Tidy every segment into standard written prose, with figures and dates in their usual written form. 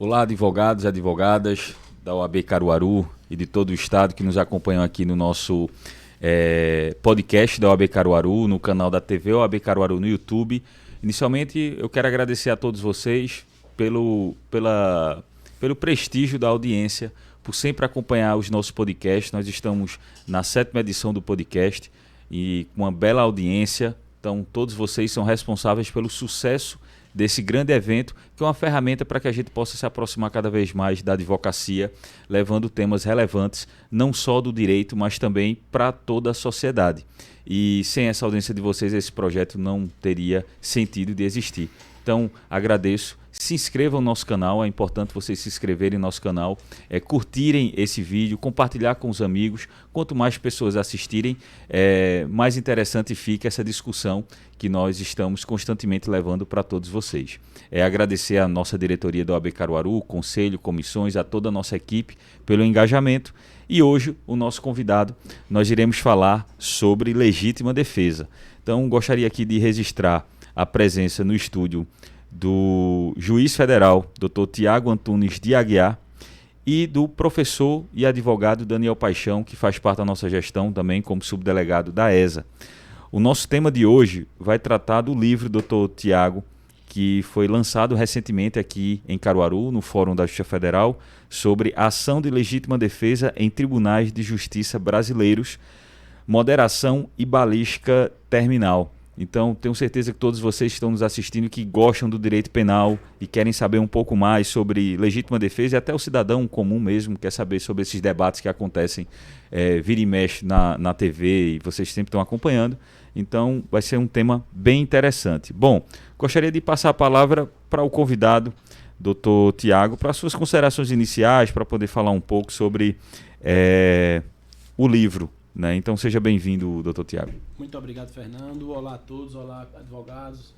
Olá, advogados e advogadas da OAB Caruaru e de todo o estado que nos acompanham aqui no nosso podcast da OAB Caruaru, no canal da TV OAB Caruaru no YouTube. Inicialmente, eu quero agradecer a todos vocês pelo prestígio da audiência, por sempre acompanhar os nossos podcasts. Nós estamos na 7ª edição do podcast e com uma bela audiência. Então, todos vocês são responsáveis pelo sucesso desse grande evento, que é uma ferramenta para que a gente possa se aproximar cada vez mais da advocacia, levando temas relevantes, não só do direito, mas também para toda a sociedade. E sem essa audiência de vocês, esse projeto não teria sentido de existir. Então, agradeço. Se inscrevam no nosso canal, é importante vocês se inscreverem no nosso canal, curtirem esse vídeo, compartilhar com os amigos. Quanto mais pessoas assistirem, mais interessante fica essa discussão que nós estamos constantemente levando para todos vocês. Agradecer à nossa diretoria da OAB Caruaru, conselho, comissões, a toda a nossa equipe pelo engajamento. E hoje, o nosso convidado, nós iremos falar sobre legítima defesa. Então, gostaria aqui de registrar a presença no estúdio do juiz federal, Dr. Tiago Antunes de Aguiar, e do professor e advogado Daniel Paixão, que faz parte da nossa gestão também como subdelegado da ESA. O nosso tema de hoje vai tratar do livro Dr. Tiago, que foi lançado recentemente aqui em Caruaru, no Fórum da Justiça Federal, sobre a ação de legítima defesa em tribunais de justiça brasileiros, moderação e balística terminal. Então, tenho certeza que todos vocês que estão nos assistindo que gostam do direito penal e querem saber um pouco mais sobre legítima defesa, e até o cidadão comum mesmo quer saber sobre esses debates que acontecem vira e mexe na TV, e vocês sempre estão acompanhando. Então, vai ser um tema bem interessante. Bom, gostaria de passar a palavra para o convidado, Dr. Tiago, para suas considerações iniciais, para poder falar um pouco sobre o livro. Então, seja bem-vindo, Dr. Tiago. Muito obrigado, Fernando. Olá a todos, olá advogados,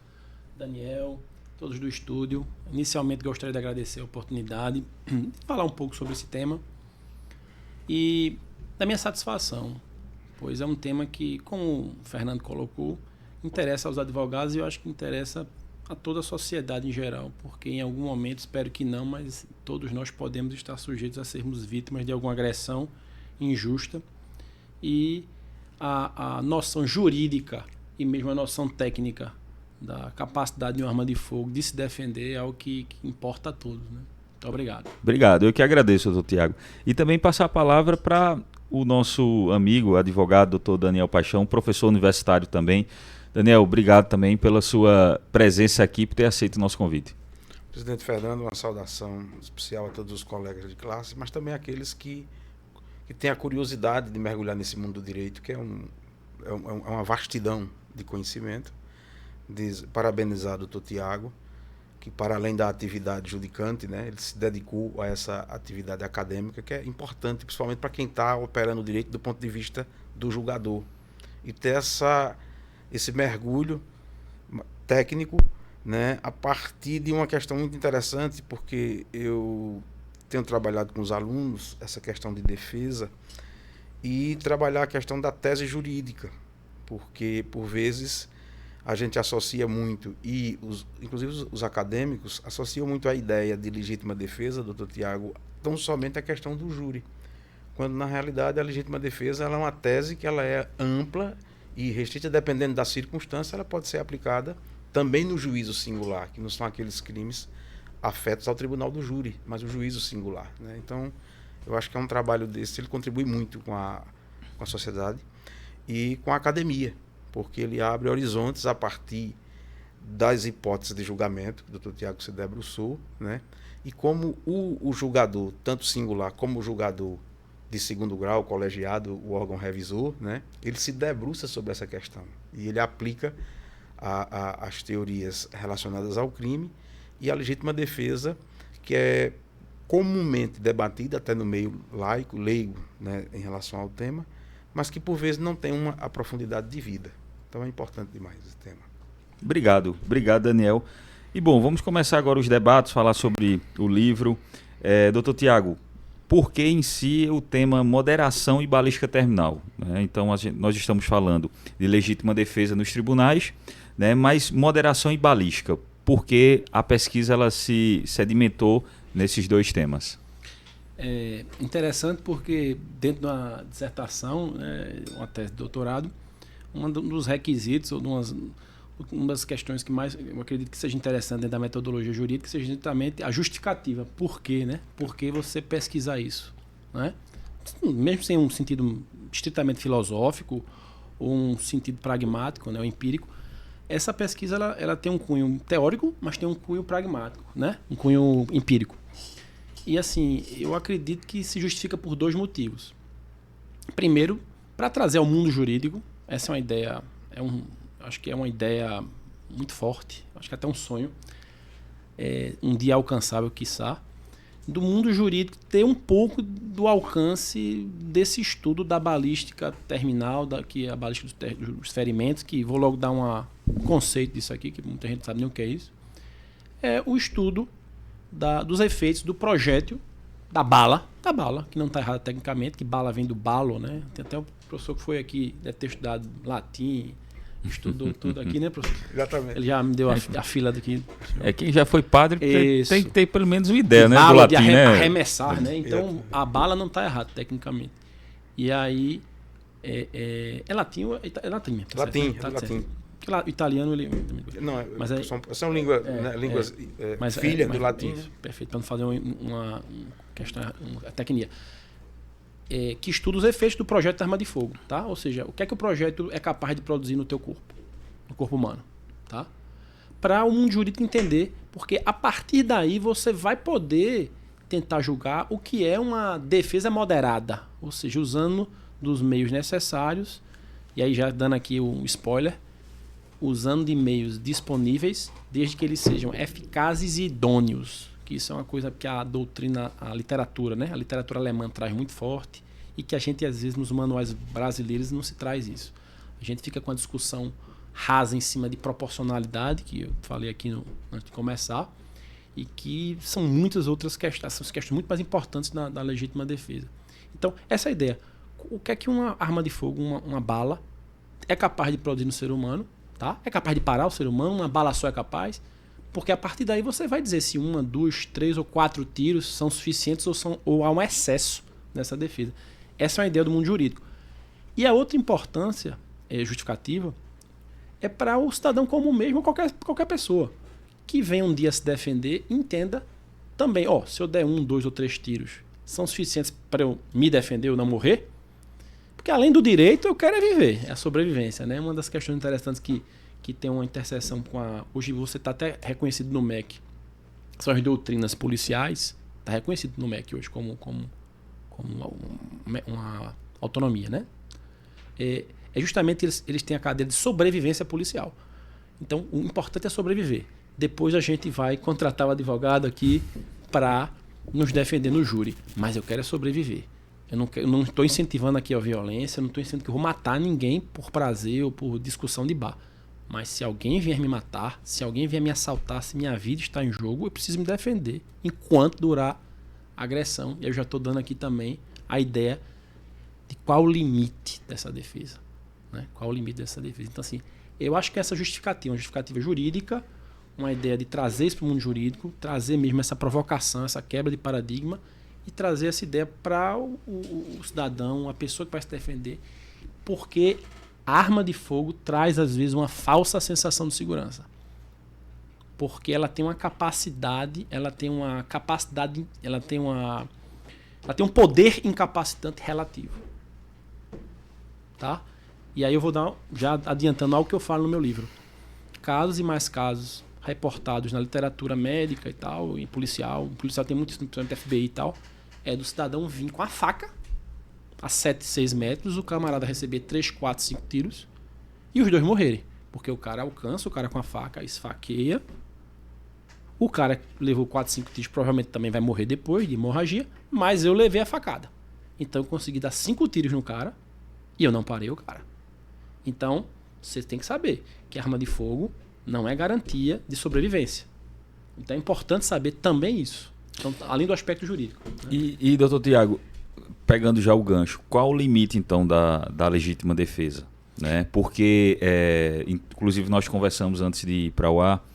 Daniel, todos do estúdio. Inicialmente, gostaria de agradecer a oportunidade de falar um pouco sobre esse tema e da minha satisfação, pois é um tema que, como o Fernando colocou, interessa aos advogados e eu acho que interessa a toda a sociedade em geral, porque em algum momento, espero que não, mas todos nós podemos estar sujeitos a sermos vítimas de alguma agressão injusta. E a noção jurídica e mesmo a noção técnica da capacidade de uma arma de fogo de se defender é algo que importa a todos, né? Muito obrigado. Obrigado, eu que agradeço, doutor Tiago. E também passar a palavra para o nosso amigo, advogado, doutor Daniel Paixão, professor universitário também. Daniel, obrigado também pela sua presença aqui e por ter aceito o nosso convite. Presidente Fernando, uma saudação especial a todos os colegas de classe, mas também aqueles que tem a curiosidade de mergulhar nesse mundo do direito, que é uma vastidão de conhecimento. Parabenizar o doutor Tiago, que para além da atividade judicante, né, ele se dedicou a essa atividade acadêmica, que é importante, principalmente para quem está operando o direito do ponto de vista do julgador. E ter esse mergulho técnico, né, a partir de uma questão muito interessante, porque eu tenho trabalhado com os alunos essa questão de defesa e trabalhar a questão da tese jurídica, porque por vezes a gente associa muito, e inclusive os acadêmicos associam muito a ideia de legítima defesa, doutor Tiago, tão somente a questão do júri, quando na realidade a legítima defesa ela é uma tese que ela é ampla e restrita, dependendo da circunstância, ela pode ser aplicada também no juízo singular, que não são aqueles crimes afetos ao tribunal do júri, mas o juízo singular, né? Então, eu acho que é um trabalho desse, ele contribui muito com a sociedade e com a academia, porque ele abre horizontes a partir das hipóteses de julgamento, que o doutor Tiago se debruçou, né? E como o julgador, tanto singular como o julgador de segundo grau, colegiado, o órgão revisor, né? Ele se debruça sobre essa questão e ele aplica as teorias relacionadas ao crime e a legítima defesa, que é comumente debatida até no meio leigo, né, em relação ao tema, mas que por vezes não tem a profundidade de vida. Então é importante demais esse tema. Obrigado, Daniel. E bom, vamos começar agora os debates, falar sobre o livro. Doutor Tiago, por que em si o tema moderação e balística terminal? Então nós estamos falando de legítima defesa nos tribunais, né, mas moderação e balística, porque a pesquisa ela se sedimentou nesses dois temas? É interessante porque dentro de uma dissertação, né, uma tese de doutorado, um dos requisitos, ou uma das questões que mais eu acredito que seja interessante dentro da metodologia jurídica, seja justamente a justificativa. Por quê, né? Por que você pesquisar isso? Né? Mesmo sem um sentido estritamente filosófico ou um sentido pragmático, né, ou empírico, essa pesquisa ela tem um cunho teórico, mas tem um cunho pragmático, né? Um cunho empírico. E assim, eu acredito que se justifica por dois motivos. Primeiro, para trazer ao mundo jurídico, essa é uma ideia, acho que é uma ideia muito forte, acho que até um sonho, um dia alcançável, quiçá, do mundo jurídico ter um pouco do alcance desse estudo da balística terminal, que é a balística dos ferimentos, que vou logo dar um conceito disso aqui, que muita gente não sabe nem o que é isso. É o estudo dos efeitos do projétil, da bala, que não está errado tecnicamente, que bala vem do balo, né? Tem até um professor que foi aqui, deve ter estudado latim, estudou tudo aqui, né, professor? Exatamente. Ele já me deu a fila daqui. Quem já foi padre tem que ter pelo menos uma ideia, né? Bala Do latim, de né? arremessar, né? Então, a bala não está errada tecnicamente. E aí, é latim ou é latim? Tá latim, certo, latim. Certo. O italiano, ele... Não, mas são línguas filhas do latim. Isso, perfeito, para não fazer uma questão, uma tecnia. Que estuda os efeitos do projeto de arma de fogo, tá? Ou seja, o que é que o projeto é capaz de produzir no teu corpo, no corpo humano, tá? Para o mundo jurídico entender, porque a partir daí você vai poder tentar julgar o que é uma defesa moderada, ou seja, usando dos meios necessários, e aí já dando aqui um spoiler, usando de meios disponíveis, desde que eles sejam eficazes e idôneos, que isso é uma coisa que a doutrina, a literatura, né? A literatura alemã traz muito forte e que a gente, às vezes, nos manuais brasileiros não se traz isso. A gente fica com a discussão rasa em cima de proporcionalidade, que eu falei aqui antes de começar, e que são muitas outras questões, são questões muito mais importantes da legítima defesa. Então, essa é a ideia. O que é que uma arma de fogo, uma bala, é capaz de produzir no ser humano? Tá? É capaz de parar o ser humano? Uma bala só é capaz? Porque a partir daí você vai dizer se 1, 2, 3 ou 4 tiros são suficientes ou há um excesso nessa defesa. Essa é uma ideia do mundo jurídico. E a outra importância justificativa é para o cidadão comum mesmo, ou qualquer pessoa que venha um dia se defender, entenda também, se eu der 1, 2 ou 3 tiros, são suficientes para eu me defender ou não morrer? Porque além do direito, eu quero viver, é a sobrevivência, né? Uma das questões interessantes que tem uma interseção com hoje você está até reconhecido no MEC, são as doutrinas policiais, está reconhecido no MEC hoje como uma autonomia, né? É justamente eles têm a cadeia de sobrevivência policial. Então, o importante é sobreviver. Depois a gente vai contratar o advogado aqui para nos defender no júri. Mas eu quero é sobreviver. Eu não estou incentivando aqui a violência, eu não estou incentivando que eu vou matar ninguém por prazer ou por discussão de bar. Mas se alguém vier me matar, se alguém vier me assaltar, se minha vida está em jogo, eu preciso me defender enquanto durar a agressão. E eu já estou dando aqui também a ideia de qual o limite dessa defesa. Né? Qual o limite dessa defesa. Então, assim, eu acho que essa justificativa, uma justificativa jurídica, uma ideia de trazer isso para o mundo jurídico, trazer mesmo essa provocação, essa quebra de paradigma e trazer essa ideia para o cidadão, a pessoa que vai se defender, porque a arma de fogo traz, às vezes, uma falsa sensação de segurança. Porque ela tem uma capacidade, ela tem um poder incapacitante relativo. Tá? E aí eu vou já adiantando algo que eu falo no meu livro. Casos e mais casos reportados na literatura médica e tal, e policial. O policial tem muito isso, principalmente FBI e tal, é do cidadão vir com a faca a 7, 6 metros, o camarada receber 3, 4, 5 tiros e os dois morrerem. Porque o cara alcança, o cara com a faca esfaqueia. O cara levou 4, 5 tiros, provavelmente também vai morrer depois de hemorragia, mas eu levei a facada. Então eu consegui dar 5 tiros no cara e eu não parei o cara. Então, você tem que saber que arma de fogo não é garantia de sobrevivência. Então é importante saber também isso. Então, além do aspecto jurídico. Né? E doutor Tiago, pegando já o gancho, qual o limite, então, da legítima defesa? Né? Porque, inclusive, nós conversamos antes de ir para o ar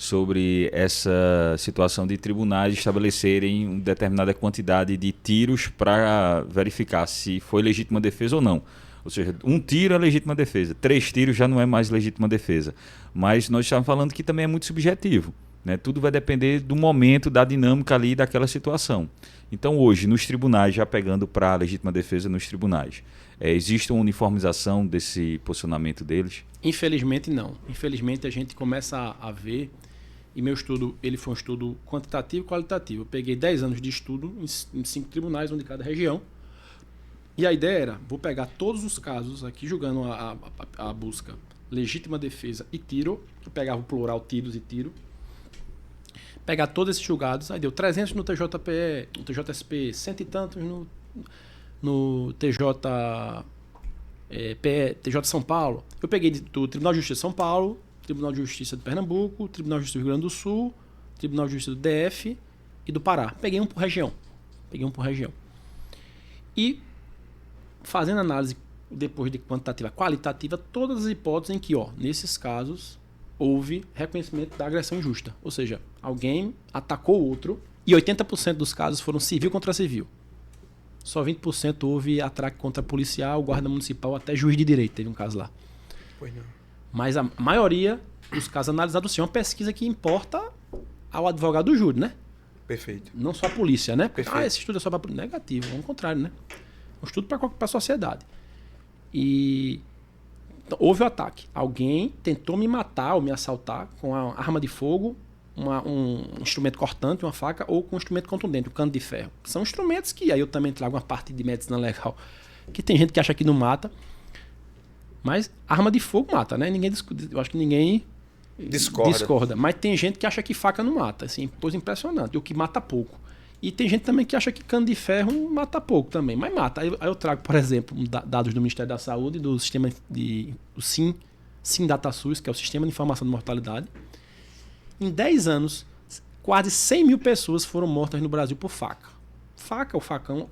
sobre essa situação de tribunais estabelecerem uma determinada quantidade de tiros para verificar se foi legítima defesa ou não. Ou seja, 1 tiro é legítima defesa, 3 tiros já não é mais legítima defesa. Mas nós estamos falando que também é muito subjetivo, né? Tudo vai depender do momento, da dinâmica ali daquela situação. Então hoje, nos tribunais, já pegando para a legítima defesa nos tribunais, existe uma uniformização desse posicionamento deles? Infelizmente não. Infelizmente a gente começa a ver, e meu estudo ele foi um estudo quantitativo e qualitativo. Eu peguei 10 anos de estudo em 5 tribunais, um de cada região. E a ideia era, vou pegar todos os casos aqui, julgando a busca legítima defesa e tiro, eu pegava o plural tiros e tiro, pegar todos esses julgados, aí deu 300 no TJPE, no TJSP, 100 e tantos no TJ São Paulo. Eu peguei do Tribunal de Justiça de São Paulo, Tribunal de Justiça de Pernambuco, Tribunal de Justiça do Rio Grande do Sul, Tribunal de Justiça do DF e do Pará. Peguei um por região. E fazendo análise depois de quantitativa qualitativa, todas as hipóteses em que, nesses casos, houve reconhecimento da agressão injusta. Ou seja, alguém atacou o outro e 80% dos casos foram civil contra civil. Só 20% houve ataque contra policial, guarda municipal, até juiz de direito. Teve um caso lá. Pois não. Mas a maioria dos casos analisados sim é uma pesquisa que importa ao advogado do júri, né? Perfeito. Não só a polícia, né? Perfeito. Esse estudo é só para a polícia. Negativo, é o contrário, né? Um estudo para a sociedade. E então, houve o ataque. Alguém tentou me matar ou me assaltar com uma arma de fogo, um instrumento cortante, uma faca, ou com um instrumento contundente, um cano de ferro. São instrumentos que, aí eu também trago uma parte de medicina legal, que tem gente que acha que não mata, mas arma de fogo mata, né? Eu acho que ninguém discorda. Mas tem gente que acha que faca não mata, assim, coisa impressionante, o que mata pouco. E tem gente também que acha que cano de ferro mata pouco também, mas mata. Aí eu trago, por exemplo, dados do Ministério da Saúde, do sistema do SIM DataSUS, que é o Sistema de Informação de Mortalidade. Em 10 anos, quase 100 mil pessoas foram mortas no Brasil por faca. Faca ou facão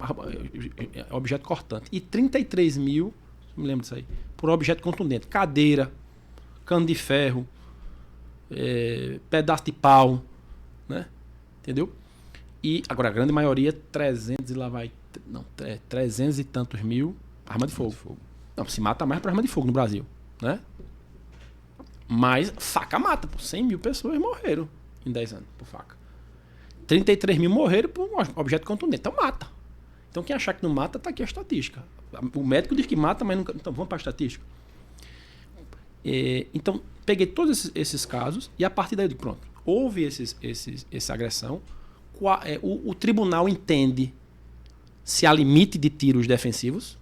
é objeto cortante. E 33 mil, não me lembro disso aí, por objeto contundente. Cadeira, cano de ferro, pedaço de pau, né? Entendeu? E agora a grande maioria, 300 e tantos mil, arma de fogo. Não, se mata mais por arma de fogo no Brasil, né? Mas faca mata, pô. 100 mil pessoas morreram em 10 anos por faca. 33 mil morreram por um objeto contundente. Então mata. Então quem achar que não mata, tá aqui a estatística. O médico diz que mata, mas nunca. Então vamos para a estatística. Então peguei todos esses casos e a partir daí eu digo, pronto, houve essa agressão. O tribunal entende se há limite de tiros defensivos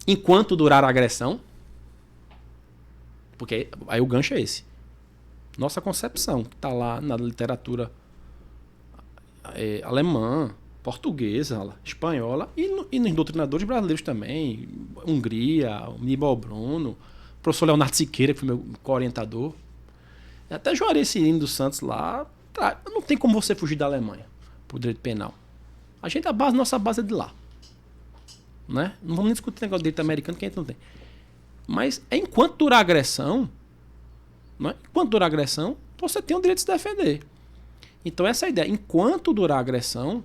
enquanto durar a agressão. Porque aí o gancho é esse. Nossa concepção, que está lá na literatura alemã, portuguesa, espanhola e nos doutrinadores brasileiros também. Hungria, o Nibal Bruno, o professor Leonardo Siqueira, que foi meu co-orientador. Até Juarez Cirino dos Santos lá. Não tem como você fugir da Alemanha por direito penal. Nossa base é de lá. Né? Não vamos nem discutir o negócio de direito americano que a gente não tem. Mas enquanto durar a agressão, né? Enquanto durar a agressão, você tem o direito de se defender. Então essa é a ideia. Enquanto durar a agressão,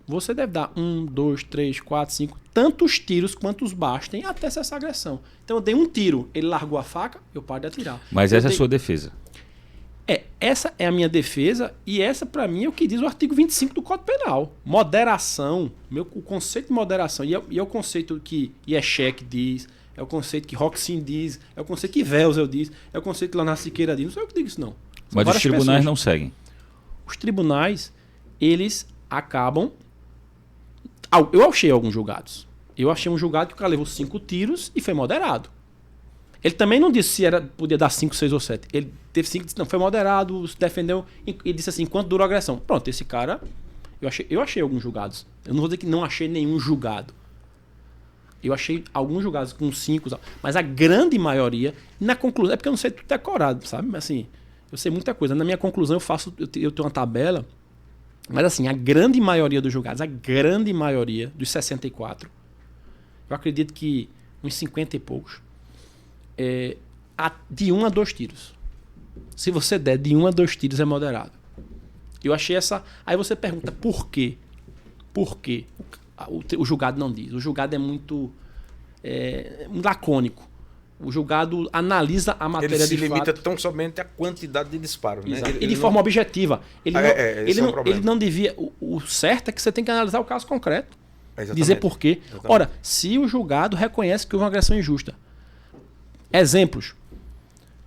você deve dar 1, 2, 3, 4, 5, tantos tiros quantos bastem até cessar a agressão. Então eu dei um tiro, ele largou a faca, eu paro de atirar. Mas essa é a sua defesa? Essa é a minha defesa e essa para mim é o que diz o artigo 25 do Código Penal. Moderação, o conceito de moderação, e é o conceito que Ieschek diz, é o conceito que Roxin diz, é o conceito que Welser diz, é o conceito que Leonardo Siqueira diz. Não sou eu que digo isso, não. Mas os tribunais não seguem. Os tribunais, eles acabam... Eu achei alguns julgados. Eu achei um julgado que o cara levou 5 tiros e foi moderado. Ele também não disse se podia dar 5, 6 ou 7. Ele teve 5 e disse, não, foi moderado, se defendeu e disse assim, enquanto durou a agressão. Pronto, esse cara... Eu achei alguns julgados. Eu não vou dizer que não achei nenhum julgado. Eu achei alguns julgados com 5, mas a grande maioria, na conclusão, é porque eu não sei tudo decorado, sabe? Mas assim, eu sei muita coisa. Na minha conclusão eu tenho uma tabela, mas assim, a grande maioria dos julgados, a grande maioria dos 64, eu acredito que uns 50 e poucos, de 1 a 2 tiros. Se você der de 1 a 2 tiros, é moderado. Eu achei essa... Aí você pergunta, por quê? Por quê? O julgado não diz. O julgado é muito lacônico. O julgado analisa a matéria de fato. Ele se limita tão somente à quantidade de disparos, né? E de forma objetiva. Ele não devia... O certo é que você tem que analisar o caso concreto. Dizer por quê. Exatamente. Ora, se o julgado reconhece que houve uma agressão injusta. Exemplos.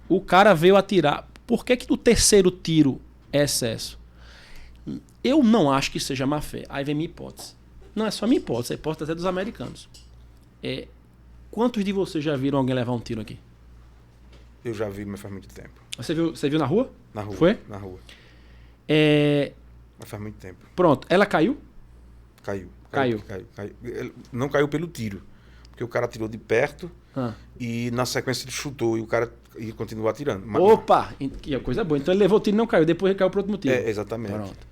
O cara veio atirar. Por que o terceiro tiro é excesso? Eu não acho que seja má fé. Aí vem minha hipótese. Não é só minha hipótese, é a hipótese até dos americanos. Quantos de vocês já viram alguém levar um tiro aqui? Eu já vi, mas faz muito tempo. Você viu na rua? Na rua. Foi? Na rua. Mas faz muito tempo. Pronto. Ela caiu? Caiu. Não caiu pelo tiro. Porque o cara atirou de perto e na sequência ele chutou e o cara continuou atirando. Opa! Que coisa boa. Então ele levou o tiro e não caiu. Depois ele caiu por outro motivo. Exatamente. Pronto.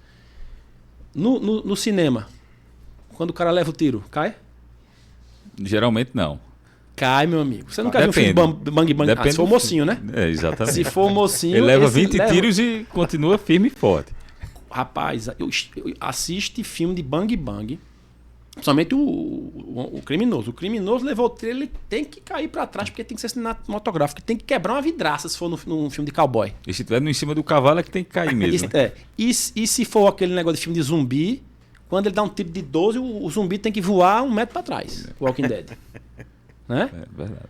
No cinema, quando o cara leva o tiro, cai? Geralmente não. Cai, meu amigo. Você nunca viu um filme de Bang Bang? Se for o mocinho, né? Exatamente. Se for o mocinho... Ele leva 20 tiros e continua firme e forte. Rapaz, eu assiste filme de Bang Bang. Somente o criminoso. O criminoso levou o tiro, ele tem que cair pra trás, porque tem que ser cinematográfico. Tem que quebrar uma vidraça se for num filme de cowboy. E se tiver em cima do cavalo é que tem que cair mesmo. E se for aquele negócio de filme de zumbi, quando ele dá um tiro de 12, o zumbi tem que voar 1 metro pra trás. Walking Dead. Né? É verdade.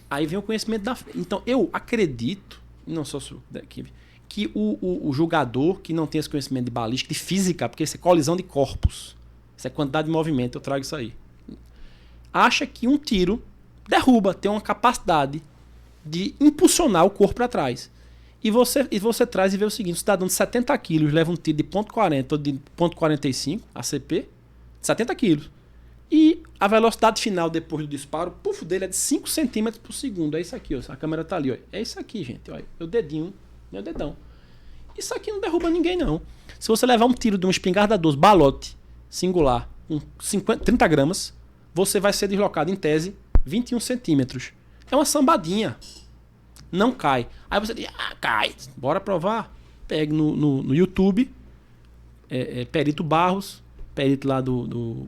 Aí vem o conhecimento da... Então, eu acredito, não sou daqui, que o julgador que não tem esse conhecimento de balística, de física, porque isso é colisão de corpos, isso é quantidade de movimento, eu trago isso aí, acha que um tiro derruba, tem uma capacidade de impulsionar o corpo para trás. E você traz e vê o seguinte: o cidadão de 70 quilos leva um tiro de .40 ou de .45, ACP, de 70 quilos. E a velocidade final depois do disparo, o pufo dele é de 5 centímetros por segundo. É isso aqui, ó. A câmera tá ali, ó. É isso aqui, gente. Olha, meu dedinho, meu dedão. Isso aqui não derruba ninguém, não. Se você levar um tiro de uma espingarda 12, balote, singular, com 30 gramas, você vai ser deslocado, em tese, 21 centímetros. É uma sambadinha. Não cai. Aí você diz, cai. Bora provar? Pegue no YouTube, Perito Barros, perito lá do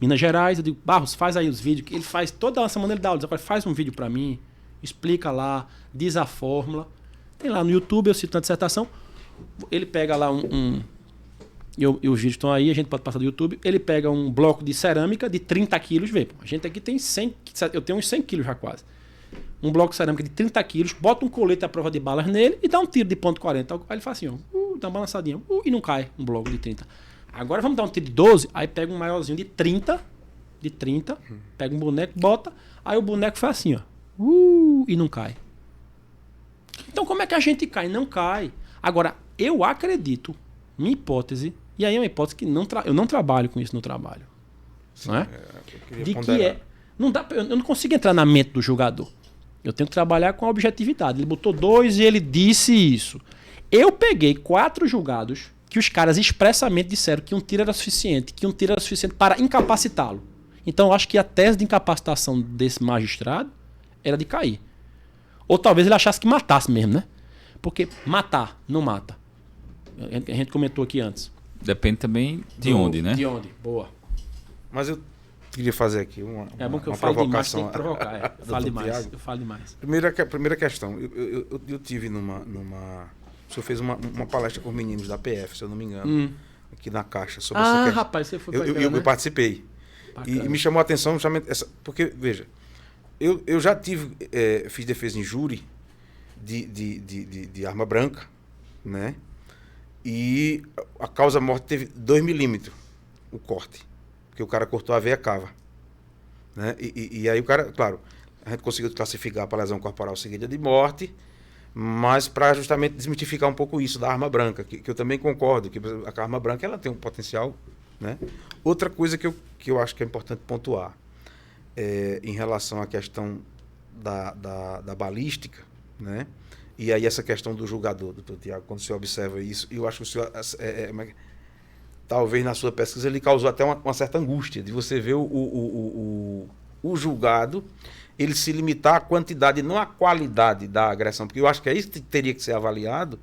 Minas Gerais. Eu digo, Barros, faz aí os vídeos. Ele faz toda a semana, ele dá aula. Ele faz um vídeo pra mim, explica lá, diz a fórmula. Tem lá no YouTube, eu cito na dissertação. Ele pega lá e os vídeos estão aí, a gente pode passar do YouTube. Ele pega um bloco de cerâmica de 30 quilos, vê, a gente aqui tem 100, eu tenho uns 100 quilos já quase. Um bloco de cerâmica de 30 quilos, bota um colete à prova de balas nele e dá um tiro de .40. Aí ele faz assim, ó, dá uma balançadinha, e não cai um bloco de 30. Agora vamos dar um tiro de 12, aí pega um maiorzinho de 30, pega um boneco, bota, aí o boneco faz assim, ó, e não cai. Então como é que a gente cai? Não cai. Agora, eu acredito, minha hipótese, e aí é uma hipótese que eu não trabalho com isso no trabalho. Sim, não é? De que eu não consigo entrar na mente do jogador. Eu tenho que trabalhar com a objetividade. Ele botou 2 e ele disse isso. Eu peguei 4 julgados que os caras expressamente disseram que um tiro era suficiente, para incapacitá-lo. Então eu acho que a tese de incapacitação desse magistrado era de cair. Ou talvez ele achasse que matasse mesmo, né? Porque matar não mata. A gente comentou aqui antes. Depende também de onde, né? De onde, boa. Mas eu queria fazer aqui uma provocação. Demais, tem que provocar. Eu falo demais. Primeira questão. Eu tive numa... O senhor fez uma palestra com os meninos da PF, se eu não me engano, aqui na Caixa. Sobre essa questão. Rapaz, você foi pra cá, eu participei. E me chamou a atenção justamente essa... Porque, veja, eu já fiz defesa em júri de arma branca, né? E a causa morte teve 2 milímetros, o corte. Porque o cara cortou a veia cava. Né? E aí o cara, claro, a gente conseguiu classificar para lesão corporal seguida de morte, mas para justamente desmitificar um pouco isso da arma branca, que eu também concordo, que a arma branca ela tem um potencial. Né? Outra coisa que eu acho que é importante pontuar, em relação à questão da balística, né? E aí essa questão do julgador, doutor Tiago, quando o senhor observa isso, eu acho que o senhor, talvez na sua pesquisa, ele causou até uma certa angústia de você ver o julgado ele se limitar à quantidade, não à qualidade da agressão, porque eu acho que é isso que teria que ser avaliado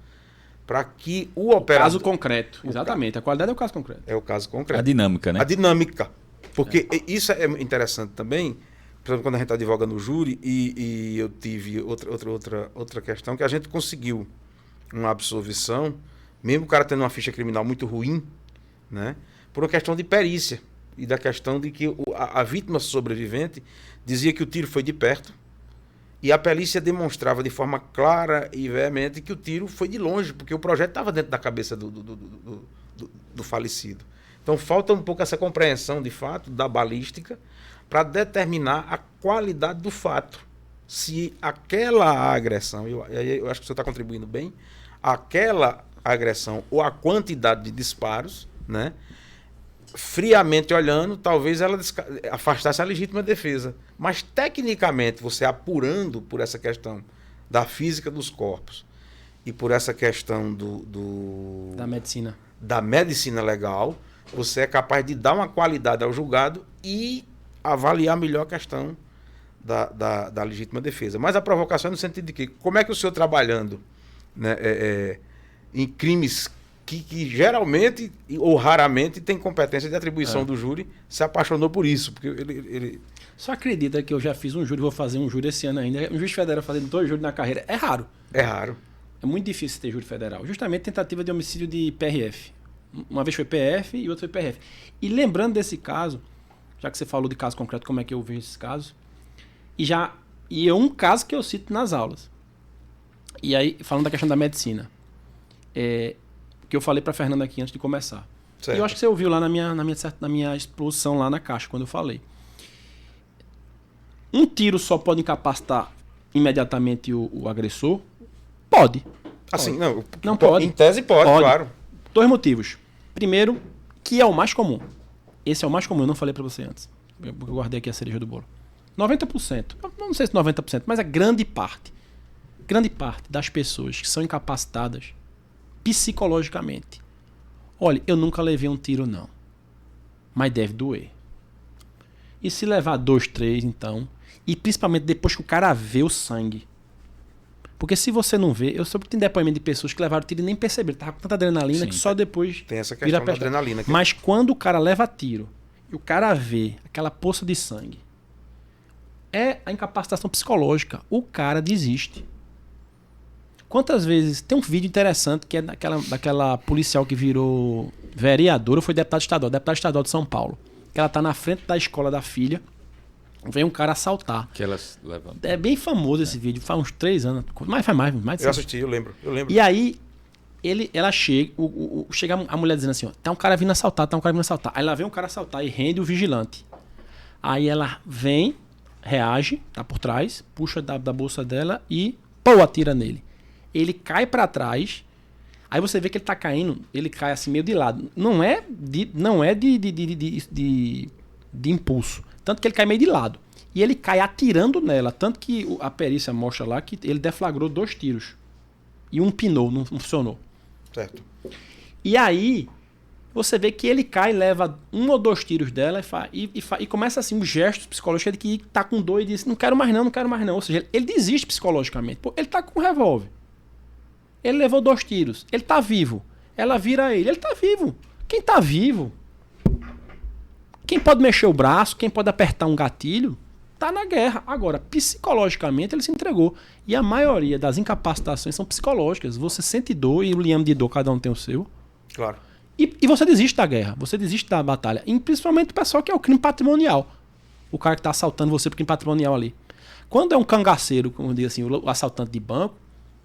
para que o operador... Caso concreto, exatamente. A qualidade é o caso concreto. É o caso concreto. A dinâmica, né? A dinâmica. Porque isso é interessante também, por exemplo, quando a gente advoga no júri, e eu tive outra questão, que a gente conseguiu uma absolvição, mesmo o cara tendo uma ficha criminal muito ruim, né, por uma questão de perícia, e da questão de que a vítima sobrevivente dizia que o tiro foi de perto, e a perícia demonstrava de forma clara e veemente que o tiro foi de longe, porque o projeto estava dentro da cabeça do falecido. Então falta um pouco essa compreensão, de fato, da balística para determinar a qualidade do fato. Se aquela agressão, eu acho que o senhor está contribuindo bem, aquela agressão ou a quantidade de disparos, né, friamente olhando, talvez ela afastasse a legítima defesa. Mas, tecnicamente, você apurando por essa questão da física dos corpos e por essa questão da medicina legal, você é capaz de dar uma qualidade ao julgado e avaliar melhor a questão da legítima defesa. Mas a provocação é no sentido de que, como é que o senhor trabalhando, né, em crimes que geralmente ou raramente tem competência de atribuição do júri, se apaixonou por isso? Porque ele... Só acredita que eu já fiz um júri, vou fazer um júri esse ano ainda. Um juiz federal fazendo 2 júris na carreira. É raro. É raro. É muito difícil ter júri federal. Justamente tentativa de homicídio de PRF. Uma vez foi PF e outra foi PRF. E lembrando desse caso, já que você falou de caso concreto, como é que eu vejo esses casos, e é um caso que eu cito nas aulas. E aí, falando da questão da medicina, que eu falei para Fernanda aqui antes de começar. Certo. E eu acho que você ouviu lá na minha exposição lá na caixa, quando eu falei. Um tiro só pode incapacitar imediatamente o agressor? Pode. Assim, não pode. Em tese pode, claro. 2 motivos. Primeiro, que é o mais comum. Esse é o mais comum, eu não falei para você antes. Eu guardei aqui a cereja do bolo. 90%, não sei se 90%, mas a grande parte das pessoas que são incapacitadas psicologicamente. Olha, eu nunca levei um tiro, não. Mas deve doer. E se levar 2, 3, então... E principalmente depois que o cara vê o sangue. Porque se você não vê... Eu sempre tenho depoimento de pessoas que levaram tiro e nem perceberam. Tava com tanta adrenalina. Sim, que só depois... Tem essa questão da adrenalina. Mas quando o cara leva tiro e o cara vê aquela poça de sangue, é a incapacitação psicológica. O cara desiste. Quantas vezes... Tem um vídeo interessante que é daquela policial que virou vereadora, ou foi deputado estadual de São Paulo. Que ela tá na frente da escola da filha, vem um cara assaltar. Que elas levam. É bem famoso esse vídeo, faz uns 3 anos. Mas faz mais de Eu assisti, eu lembro. E aí, ela chega, chega a mulher dizendo assim, ó, tá um cara vindo assaltar. Aí ela vem um cara assaltar e rende o vigilante. Aí ela vem, reage, tá por trás, puxa da bolsa dela e atira nele. Ele cai pra trás. Aí você vê que ele tá caindo, ele cai assim meio de lado. Não é de impulso. Tanto que ele cai meio de lado. E ele cai atirando nela. Tanto que a perícia mostra lá que ele deflagrou 2 tiros. E um pinou, não funcionou. Certo. E aí, você vê que ele cai, leva 1 ou 2 tiros dela e começa assim um gesto psicológico de que tá com dor e diz, não quero mais não. Ou seja, ele desiste psicologicamente. Pô, ele tá com um revólver. Ele levou 2 tiros. Ele tá vivo. Ela vira ele tá vivo. Quem tá vivo, quem pode mexer o braço, quem pode apertar um gatilho, tá na guerra. Agora, psicologicamente, ele se entregou. E a maioria das incapacitações são psicológicas. Você sente dor e o liame de dor, cada um tem o seu. Claro. E você desiste da guerra. Você desiste da batalha. E principalmente o pessoal que é o crime patrimonial. O cara que tá assaltando você por crime patrimonial ali. Quando é um cangaceiro, como diz assim, o assaltante de banco,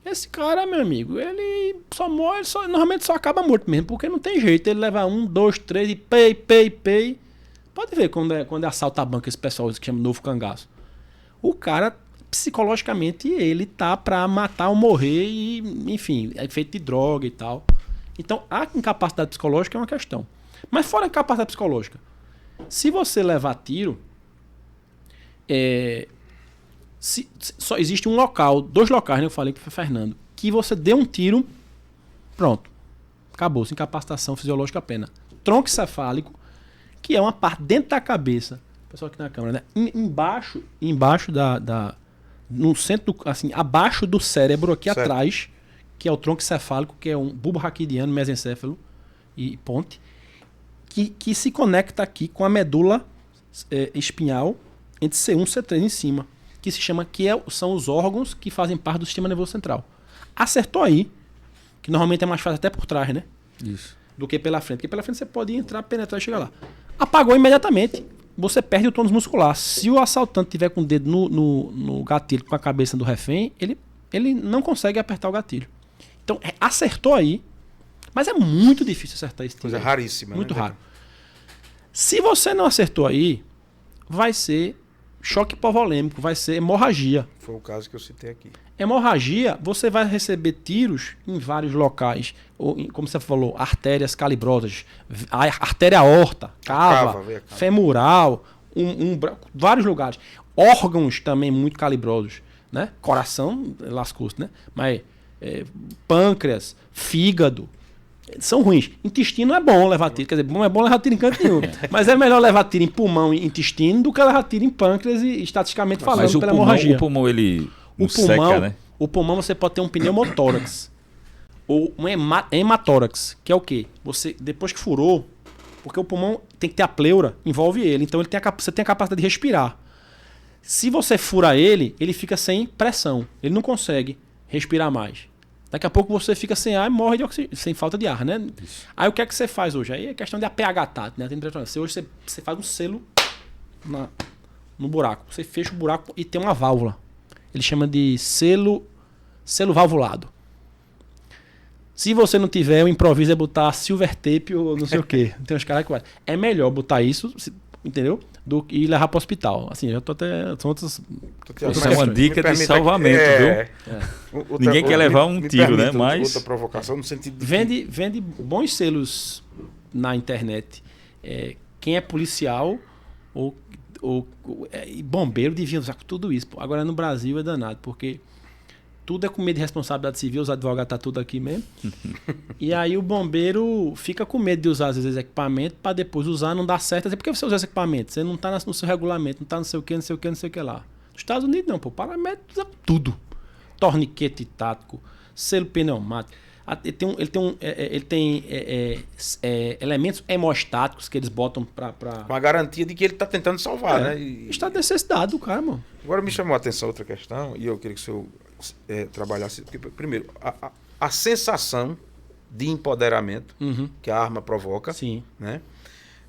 esse cara, meu amigo, ele só morre, normalmente só acaba morto mesmo, porque não tem jeito. Ele leva 1, 2, 3 e pei. Pode ver quando é assalto a banco, esse pessoal que chama novo cangaço. O cara, psicologicamente, ele tá pra matar ou morrer e, enfim, é feito de droga e tal. Então, a incapacidade psicológica é uma questão. Mas fora a incapacidade psicológica, se você levar tiro, só existe um local, 2 locais, né, eu falei que foi Fernando, que você deu um tiro, pronto, acabou-se, incapacitação fisiológica apenas. Tronco encefálico, que é uma parte dentro da cabeça pessoal aqui na câmera, né? Embaixo no centro, assim, abaixo do cérebro, aqui Certo. atrás, que é o tronco encefálico, que é um bulbo raquidiano, mesencéfalo e ponte, que se conecta aqui com a medula espinhal entre C1 e C3 em cima, que se chama, são os órgãos que fazem parte do sistema nervoso central. Acertou aí, que normalmente é mais fácil até por trás, né? Isso. Do que pela frente. Porque pela frente você pode entrar, penetrar e chegar lá. Apagou imediatamente, você perde o tônus muscular. Se o assaltante tiver com o dedo no gatilho, com a cabeça do refém, ele não consegue apertar o gatilho. Então, acertou aí, mas é muito difícil acertar esse Coisa tiro. raríssima. Muito né? raro. Se você não acertou aí, vai ser choque hipovolêmico, vai ser hemorragia. Foi o caso que eu citei aqui. Hemorragia, você vai receber tiros em vários locais, ou como você falou, artérias calibrosas, a artéria aorta, cava, femoral, vários lugares. Órgãos também muito calibrosos, né? Coração, lascou-se, né? Mas pâncreas, fígado, são ruins. Intestino é bom levar tiro, quer dizer, é bom levar tiro em canto nenhum. Mas é melhor levar tiro em pulmão e intestino do que levar tiro em pâncreas e estatisticamente falando, Mas pela hemorragia. O pulmão, ele Seca, né? O pulmão você pode ter um pneumotórax ou um hematórax, que é o quê? Você, depois que furou, porque o pulmão tem que ter a pleura, envolve ele, então você tem a capacidade de respirar. Se você fura ele, ele fica sem pressão, ele não consegue respirar mais. Daqui a pouco você fica sem ar e morre sem falta de ar, né? Isso. Aí o que é que você faz hoje? Aí é questão de APH tato, né? Hoje você faz um selo no buraco. Você fecha o buraco e tem uma válvula. Ele chama de selo valvulado. Se você não tiver, o improviso é botar silver tape ou não sei o quê. Tem uns caras que vai. É melhor botar isso, entendeu? Do que levar para o hospital. Assim, eu tô até. São outras. Isso é uma dica de salvamento, viu? Ninguém quer levar um tiro, né? Mas. Outra provocação no sentido de. Vende bons selos na internet. Quem é policial ou bombeiro devia usar tudo isso. Pô. Agora no Brasil é danado, porque tudo é com medo de responsabilidade civil, os advogados tá tudo aqui mesmo. E aí o bombeiro fica com medo de usar às vezes equipamento para depois usar, não dá certo. Por que você usa esse equipamento? Você não tá no seu regulamento, não tá não sei o que, não sei o que, não sei o que lá. Nos Estados Unidos não, pô. O paramédico usa tudo. Torniquete tático, selo pneumático. Ele tem elementos hemostáticos que eles botam para... Com a garantia de que ele está tentando salvar, né? Está de necessidade do cara, mano. Agora me chamou a atenção outra questão, e eu queria que o senhor trabalhasse. Porque, primeiro, a sensação de empoderamento que a arma provoca, sim, né?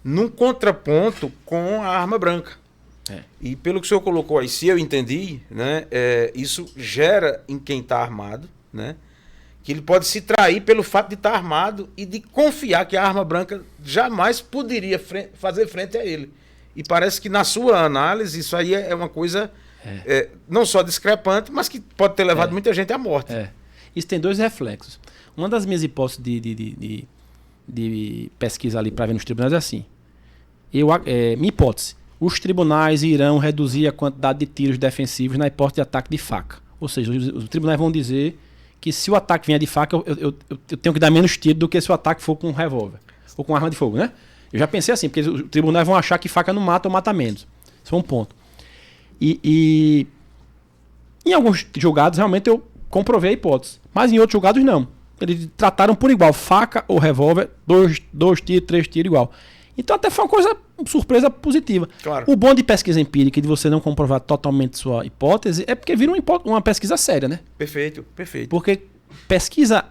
Num contraponto com a arma branca. E pelo que o senhor colocou aí, se eu entendi, né? Isso gera em quem está armado, né? Que ele pode se trair pelo fato de estar armado e de confiar que a arma branca jamais poderia fazer frente a ele. E parece que na sua análise isso aí é uma coisa não só discrepante, mas que pode ter levado muita gente à morte. Isso tem dois reflexos. Uma das minhas hipóteses de pesquisa ali para ver nos tribunais é assim. Minha hipótese. Os tribunais irão reduzir a quantidade de tiros defensivos na hipótese de ataque de faca. Ou seja, os tribunais vão dizer que se o ataque vier de faca, eu tenho que dar menos tiro do que se o ataque for com um revólver ou com arma de fogo, né? Eu já pensei assim, porque os tribunais vão achar que faca não mata ou mata menos. Isso é um ponto. E em alguns julgados, realmente, eu comprovei a hipótese. Mas em outros julgados, não. Eles trataram por igual, faca ou revólver, 2 tiros, 3 tiros igual. Então até foi uma surpresa positiva. Claro. O bom de pesquisa empírica e de você não comprovar totalmente sua hipótese é porque vira uma pesquisa séria, né? Perfeito, perfeito. Porque pesquisa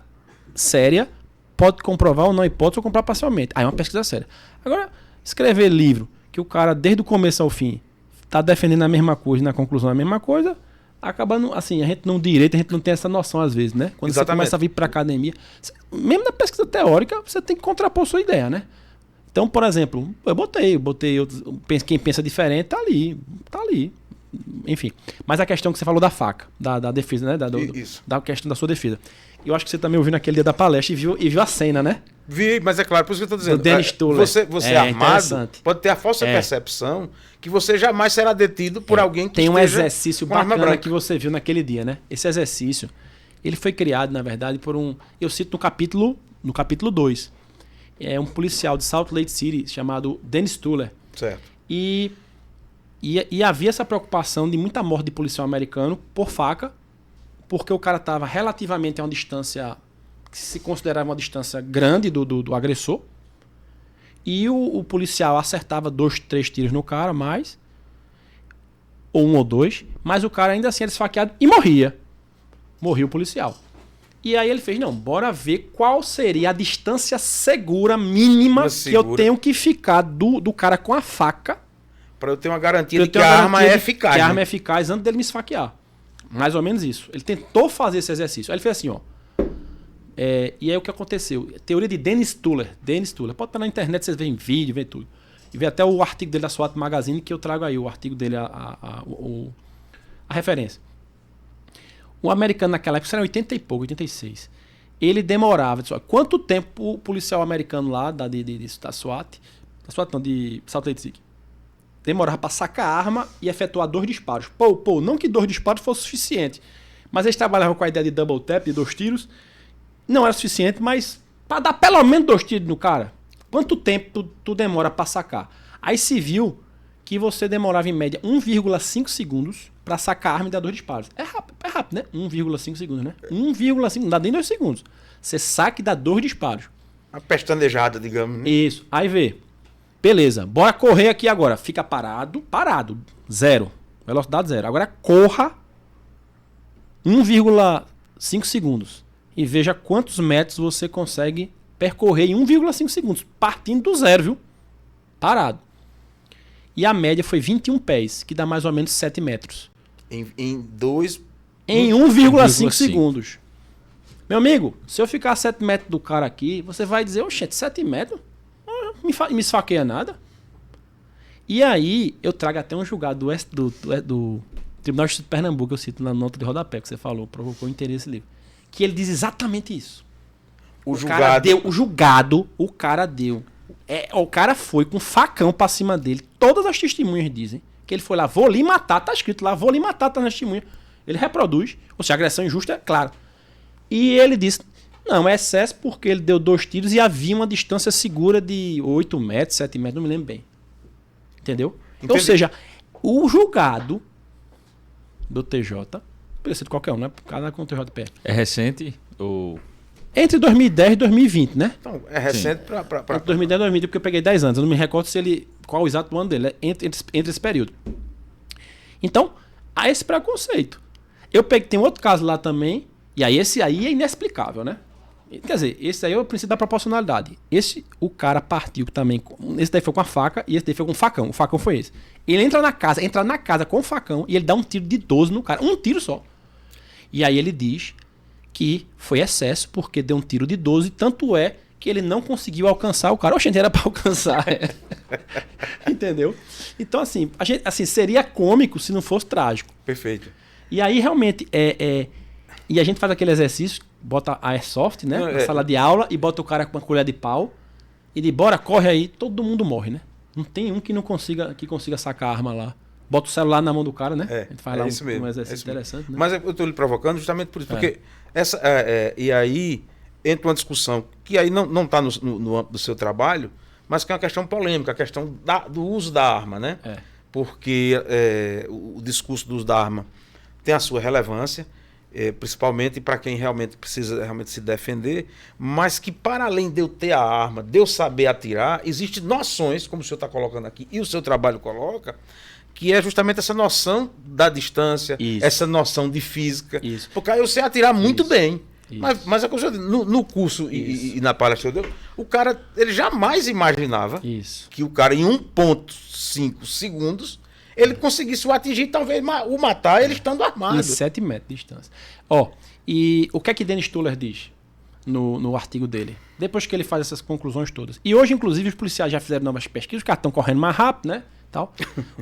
séria pode comprovar ou não hipótese ou comprovar parcialmente. Aí é uma pesquisa séria. Agora, escrever livro que o cara, desde o começo ao fim, está defendendo a mesma coisa e na conclusão a mesma coisa, acaba, assim, a gente não tem essa noção às vezes, né? Quando Exatamente. você começa a vir para academia, mesmo na pesquisa teórica, você tem que contrapor sua ideia, né? Então, por exemplo, eu botei quem pensa diferente tá ali. Enfim. Mas a questão que você falou da faca, da defesa, né? Da questão da sua defesa. Eu acho que você também ouviu naquele dia da palestra e viu a cena, né? Vi, mas é claro, por isso que eu estou dizendo. Do Dennis Tuller. Você armado pode ter a falsa percepção que você jamais será detido por alguém que tem um exercício com arma bacana branca. que você viu naquele dia, né? Esse exercício, ele foi criado, na verdade, por eu cito no capítulo 2. É um policial de Salt Lake City chamado Dennis Tuller. Certo. E E havia essa preocupação de muita morte de policial americano por faca, porque o cara estava relativamente a uma distância que se considerava uma distância grande do agressor. E o policial acertava 2, 3 tiros no cara, ou 1 ou 2, mas o cara ainda assim era esfaqueado e morria. Morria o policial. E aí ele fez, não, bora ver qual seria a distância segura mínima que eu tenho que ficar do cara com a faca. Para eu ter uma garantia de que a arma é eficaz. Que a arma é eficaz antes dele me esfaquear. Mais ou menos isso. Ele tentou fazer esse exercício. Aí ele fez assim, ó. E aí o que aconteceu? Teoria de Dennis Tuller. Pode estar na internet, vocês veem vídeo, veem tudo. E vê até o artigo dele da SWAT Magazine, que eu trago aí, o artigo dele, a referência. O americano naquela época, isso era 80 e pouco, 86. Ele demorava, quanto tempo o policial americano lá, da SWAT não, de Salt Lake City, demorava para sacar a arma e efetuar 2 disparos. Não que 2 disparos fosse suficiente, mas eles trabalhavam com a ideia de double tap, de 2 tiros. Não era suficiente, mas para dar pelo menos 2 tiros no cara, quanto tempo tu demora para sacar? Aí se viu que você demorava em média 1,5 segundos para sacar a arma e dar 2 disparos. É rápido, né? 1,5 segundos, né? 1,5, não dá nem 2 segundos. Você saca e dá 2 disparos. Uma pestanejada, digamos. Né? Isso. Aí vê. Beleza, bora correr aqui agora. Fica parado. 0. Velocidade 0. Agora corra 1,5 segundos. E veja quantos metros você consegue percorrer em 1,5 segundos. Partindo do 0, viu? Parado. E a média foi 21 pés, que dá mais ou menos 7 metros. Em 1,5 segundos. Meu amigo, se eu ficar a 7 metros do cara aqui, você vai dizer, oxente, 7 metros? Me esfaqueia nada. E aí, eu trago até um julgado do Tribunal de Justiça de Pernambuco, eu cito na nota de rodapé que você falou, provocou interesse livre. Que ele diz exatamente isso. O cara foi com facão pra cima dele. Todas as testemunhas dizem que ele foi lá, vou lhe matar, tá escrito lá, vou lhe matar, tá na testemunha. Ele reproduz, ou seja, agressão injusta, é claro. E ele disse, não, é excesso porque ele deu 2 tiros e havia uma distância segura de 8 metros, 7 metros, não me lembro bem. Entendeu? Entendi. Ou seja, o julgado do TJ, pode ser de qualquer um, né? Cada com o TJPE. É recente ou... Entre 2010 e 2020, né? Então, é recente para... Entre 2010 e 2020, porque eu peguei 10 anos. Eu não me recordo qual o exato ano dele. É entre esse período. Então, há esse preconceito. Tem outro caso lá também, e aí esse aí é inexplicável, né? Quer dizer, esse aí é o princípio da proporcionalidade. O cara partiu também... Esse daí foi com a faca e esse daí foi com o facão. O facão foi esse. Ele entra na casa com o facão e ele dá um tiro de 12 no cara. Um tiro só. E aí ele diz que foi excesso porque deu um tiro de 12, tanto é que ele não conseguiu alcançar o cara. Oxe, era para alcançar. Entendeu? Então, assim, seria cômico se não fosse trágico. Perfeito. E aí, realmente, e a gente faz aquele exercício, bota a airsoft, né? Na sala de aula, e bota o cara com uma colher de pau, e de bora, corre aí, todo mundo morre, né? Não tem um que consiga sacar a arma lá. Bota o celular na mão do cara, né? A gente faz lá um exercício interessante, né? Mas eu estou lhe provocando justamente por isso, porque e aí entra uma discussão que aí não está no âmbito do seu trabalho, mas que é uma questão polêmica, a questão do uso da arma, né? Porque o discurso do uso da arma tem a sua relevância, principalmente para quem realmente precisa se defender, mas que para além de eu ter a arma, de eu saber atirar, existem noções, como o senhor está colocando aqui, e o seu trabalho coloca, que é justamente essa noção da distância, essa noção de física. Isso. Porque aí eu sei atirar muito bem. Mas é como eu disse, no curso e na palestra que eu dei, o cara ele jamais imaginava que o cara em 1,5 segundos ele conseguisse o atingir e talvez o matar ele estando armado. Em 7 metros de distância. E o que é que Dennis Tuller diz no artigo dele? Depois que ele faz essas conclusões todas. E hoje, inclusive, os policiais já fizeram novas pesquisas, os caras estão correndo mais rápido, né? Tal.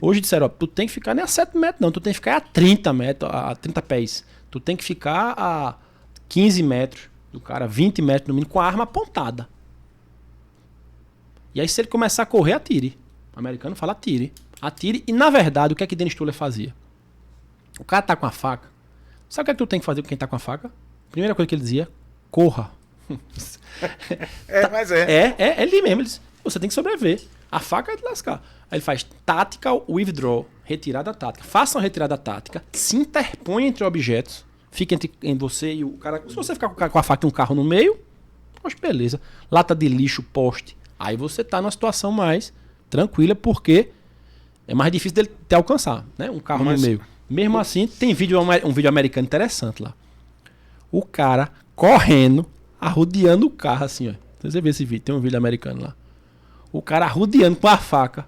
Hoje disseram, tu tem que ficar nem a 7 metros, não. Tu tem que ficar a 30 metros, a 30 pés. Tu tem que ficar a 15 metros do cara, 20 metros no mínimo, com a arma apontada. E aí, se ele começar a correr, atire. O americano fala atire. Atire. E, na verdade, o que é que Dennis Tuller fazia? O cara tá com a faca. Sabe o que é que tu tem que fazer com quem tá com a faca? Primeira coisa que ele dizia, corra. Mas é. É ele mesmo. Ele disse, você tem que sobreviver. A faca é de lascar. Aí ele faz tactical withdraw, retirada tática. Faça uma retirada tática, se interpõe entre objetos, fica entre você e o cara. Se você ficar com a faca e um carro no meio, poxa, beleza. Lata de lixo, poste. Aí você tá numa situação mais tranquila, porque é mais difícil dele te alcançar, né? Um carro no meio. Mesmo assim, tem um vídeo americano interessante lá. O cara correndo, arrodeando o carro assim, ó. Você vê esse vídeo, tem um vídeo americano lá. O cara arrodeando com a faca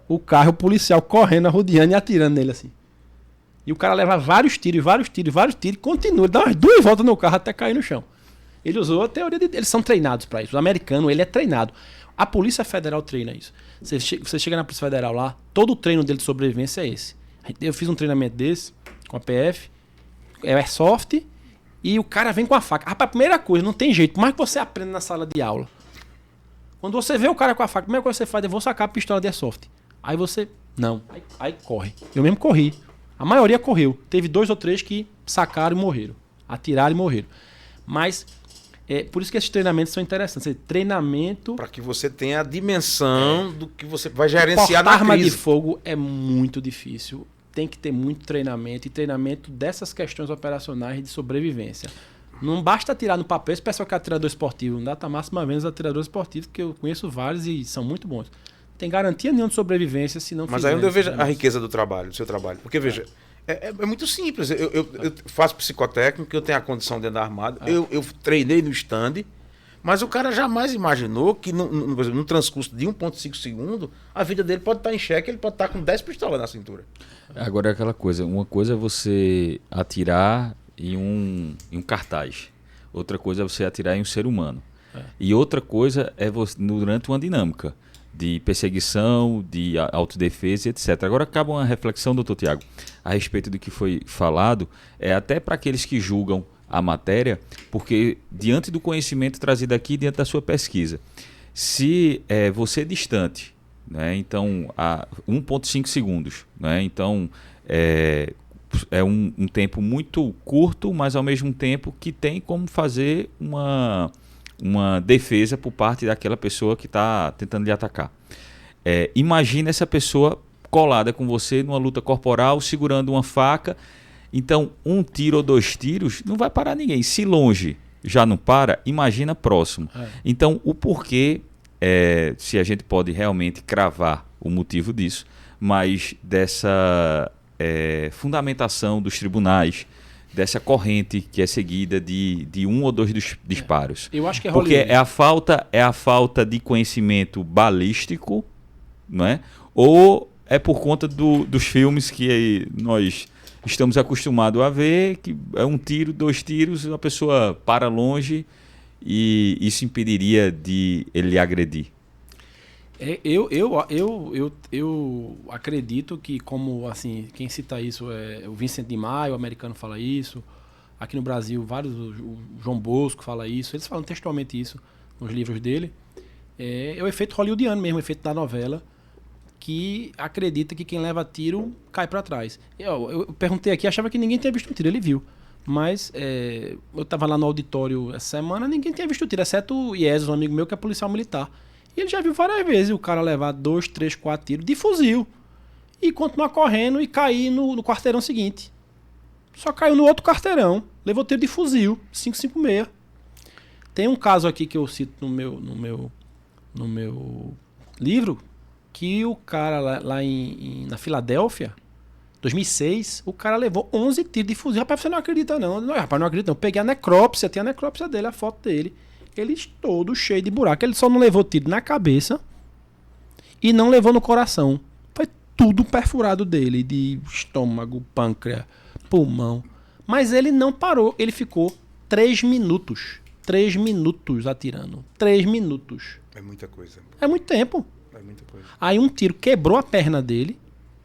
o carro, o policial correndo, arrodeando e atirando nele assim. E o cara leva vários tiros, e continua, dá umas 2 voltas no carro até cair no chão. Ele usou a teoria de... Eles são treinados para isso. O americano, ele é treinado. A Polícia Federal treina isso. Você chega na Polícia Federal lá, todo o treino dele de sobrevivência é esse. Eu fiz um treinamento desse com a PF, é Airsoft, e o cara vem com a faca. Rapaz, a primeira coisa, não tem jeito. Por mais que você aprenda na sala de aula, quando você vê o cara com a faca, a primeira coisa que você faz é: vou sacar a pistola de Airsoft. Aí você... Não. Aí corre. Eu mesmo corri. A maioria correu. Teve 2 ou 3 que sacaram e morreram. Atiraram e morreram. Mas... por isso que esses treinamentos são interessantes. Treinamento... Para que você tenha a dimensão do que você vai gerenciar na arma crise. de fogo é muito difícil. Tem que ter muito treinamento. E treinamento dessas questões operacionais de sobrevivência. Não basta atirar no papel. Esse pessoal que é atirador esportivo. Não dá tá máxima vez atiradores esportivos, que eu conheço vários e são muito bons. Tem garantia nenhuma de sobrevivência se não... Mas aí onde eu vejo a riqueza do trabalho, do seu trabalho. Porque, veja... É muito simples. Eu faço psicotécnico, eu tenho a condição dentro da armada. Eu treinei no stand, mas o cara jamais imaginou que no transcurso de 1,5 segundo, a vida dele pode estar em xeque, ele pode estar com 10 pistolas na cintura. Agora é aquela coisa. Uma coisa é você atirar em um cartaz. Outra coisa é você atirar em um ser humano. E outra coisa é você, durante uma dinâmica de perseguição, de autodefesa, etc. Agora, acaba uma reflexão, doutor Tiago, a respeito do que foi falado, até para aqueles que julgam a matéria, porque diante do conhecimento trazido aqui, diante da sua pesquisa, se você é distante, né, então, a 1,5 segundos, né, então, é um tempo muito curto, mas ao mesmo tempo que tem como fazer uma defesa por parte daquela pessoa que está tentando lhe atacar. Imagina essa pessoa colada com você numa luta corporal, segurando uma faca. Então, 1 tiro ou 2 tiros não vai parar ninguém. Se longe já não para, imagina próximo. Então, o porquê, se a gente pode realmente cravar o motivo disso, mas dessa fundamentação dos tribunais, dessa corrente que é seguida de 1 ou 2 disparos. Eu acho que porque é a falta de conhecimento balístico, não é? Ou é por conta dos filmes que nós estamos acostumados a ver, que é 1 tiro, 2 tiros, a pessoa para longe e isso impediria de ele lhe agredir. Eu acredito que, como assim, quem cita isso é o Vincent de Maio, o americano fala isso. Aqui no Brasil, o João Bosco fala isso. Eles falam textualmente isso nos livros dele. É o efeito hollywoodiano mesmo, o efeito da novela, que acredita que quem leva tiro cai para trás. Eu perguntei aqui, achava que ninguém tinha visto um tiro, ele viu. Mas eu estava lá no auditório essa semana, ninguém tinha visto o tiro, exceto o Ies, um amigo meu que é policial militar. E ele já viu várias vezes o cara levar 2, 3, 4 tiros de fuzil e continuar correndo e cair no quarteirão seguinte. Só caiu no outro quarteirão, levou tiro de fuzil, 5,56. Tem um caso aqui que eu cito no meu livro, que o cara lá na Filadélfia, 2006, o cara levou 11 tiros de fuzil. Rapaz, você não acredita não. Rapaz, não acredito não. Eu peguei a necrópsia, tem a necrópsia dele, a foto dele. Ele todo cheio de buraco. Ele só não levou tiro na cabeça e não levou no coração. Foi tudo perfurado dele, de estômago, pâncreas, pulmão. Mas ele não parou. Ele ficou 3 minutos. 3 minutos atirando. 3 minutos. É muita coisa. É muito tempo. É muita coisa. Aí um tiro quebrou a perna dele,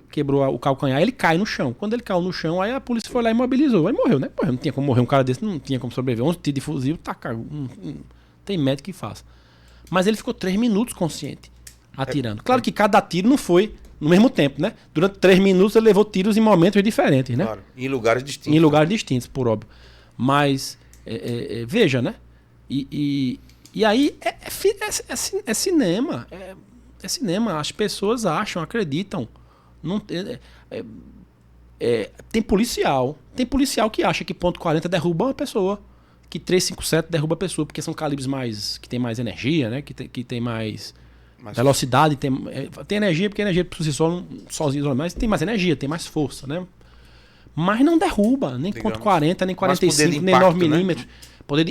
quebrou o calcanhar, ele cai no chão. Quando ele caiu no chão, aí a polícia foi lá e imobilizou. Aí morreu, né? Não tinha como morrer um cara desse, não tinha como sobreviver. 11 tiros de fuzil, tá cagado. Tem médico que faça. Mas ele ficou 3 minutos consciente, atirando. Claro que cada tiro não foi no mesmo tempo, né? Durante 3 minutos ele levou tiros em momentos diferentes, né? Claro, em lugares distintos. Em lugares distintos, por óbvio. Mas, veja, né? E aí é cinema. É cinema. As pessoas acham, acreditam. Não, tem policial. Tem policial que acha que .40 derruba uma pessoa. Que 357 derruba a pessoa, porque são calibres que tem mais energia, né? Que tem mais velocidade. Tem energia, porque a energia por si só, sozinho, mas tem mais energia, tem mais força, né? Mas não derruba, nem .40, nem 45, nem 9 milímetros.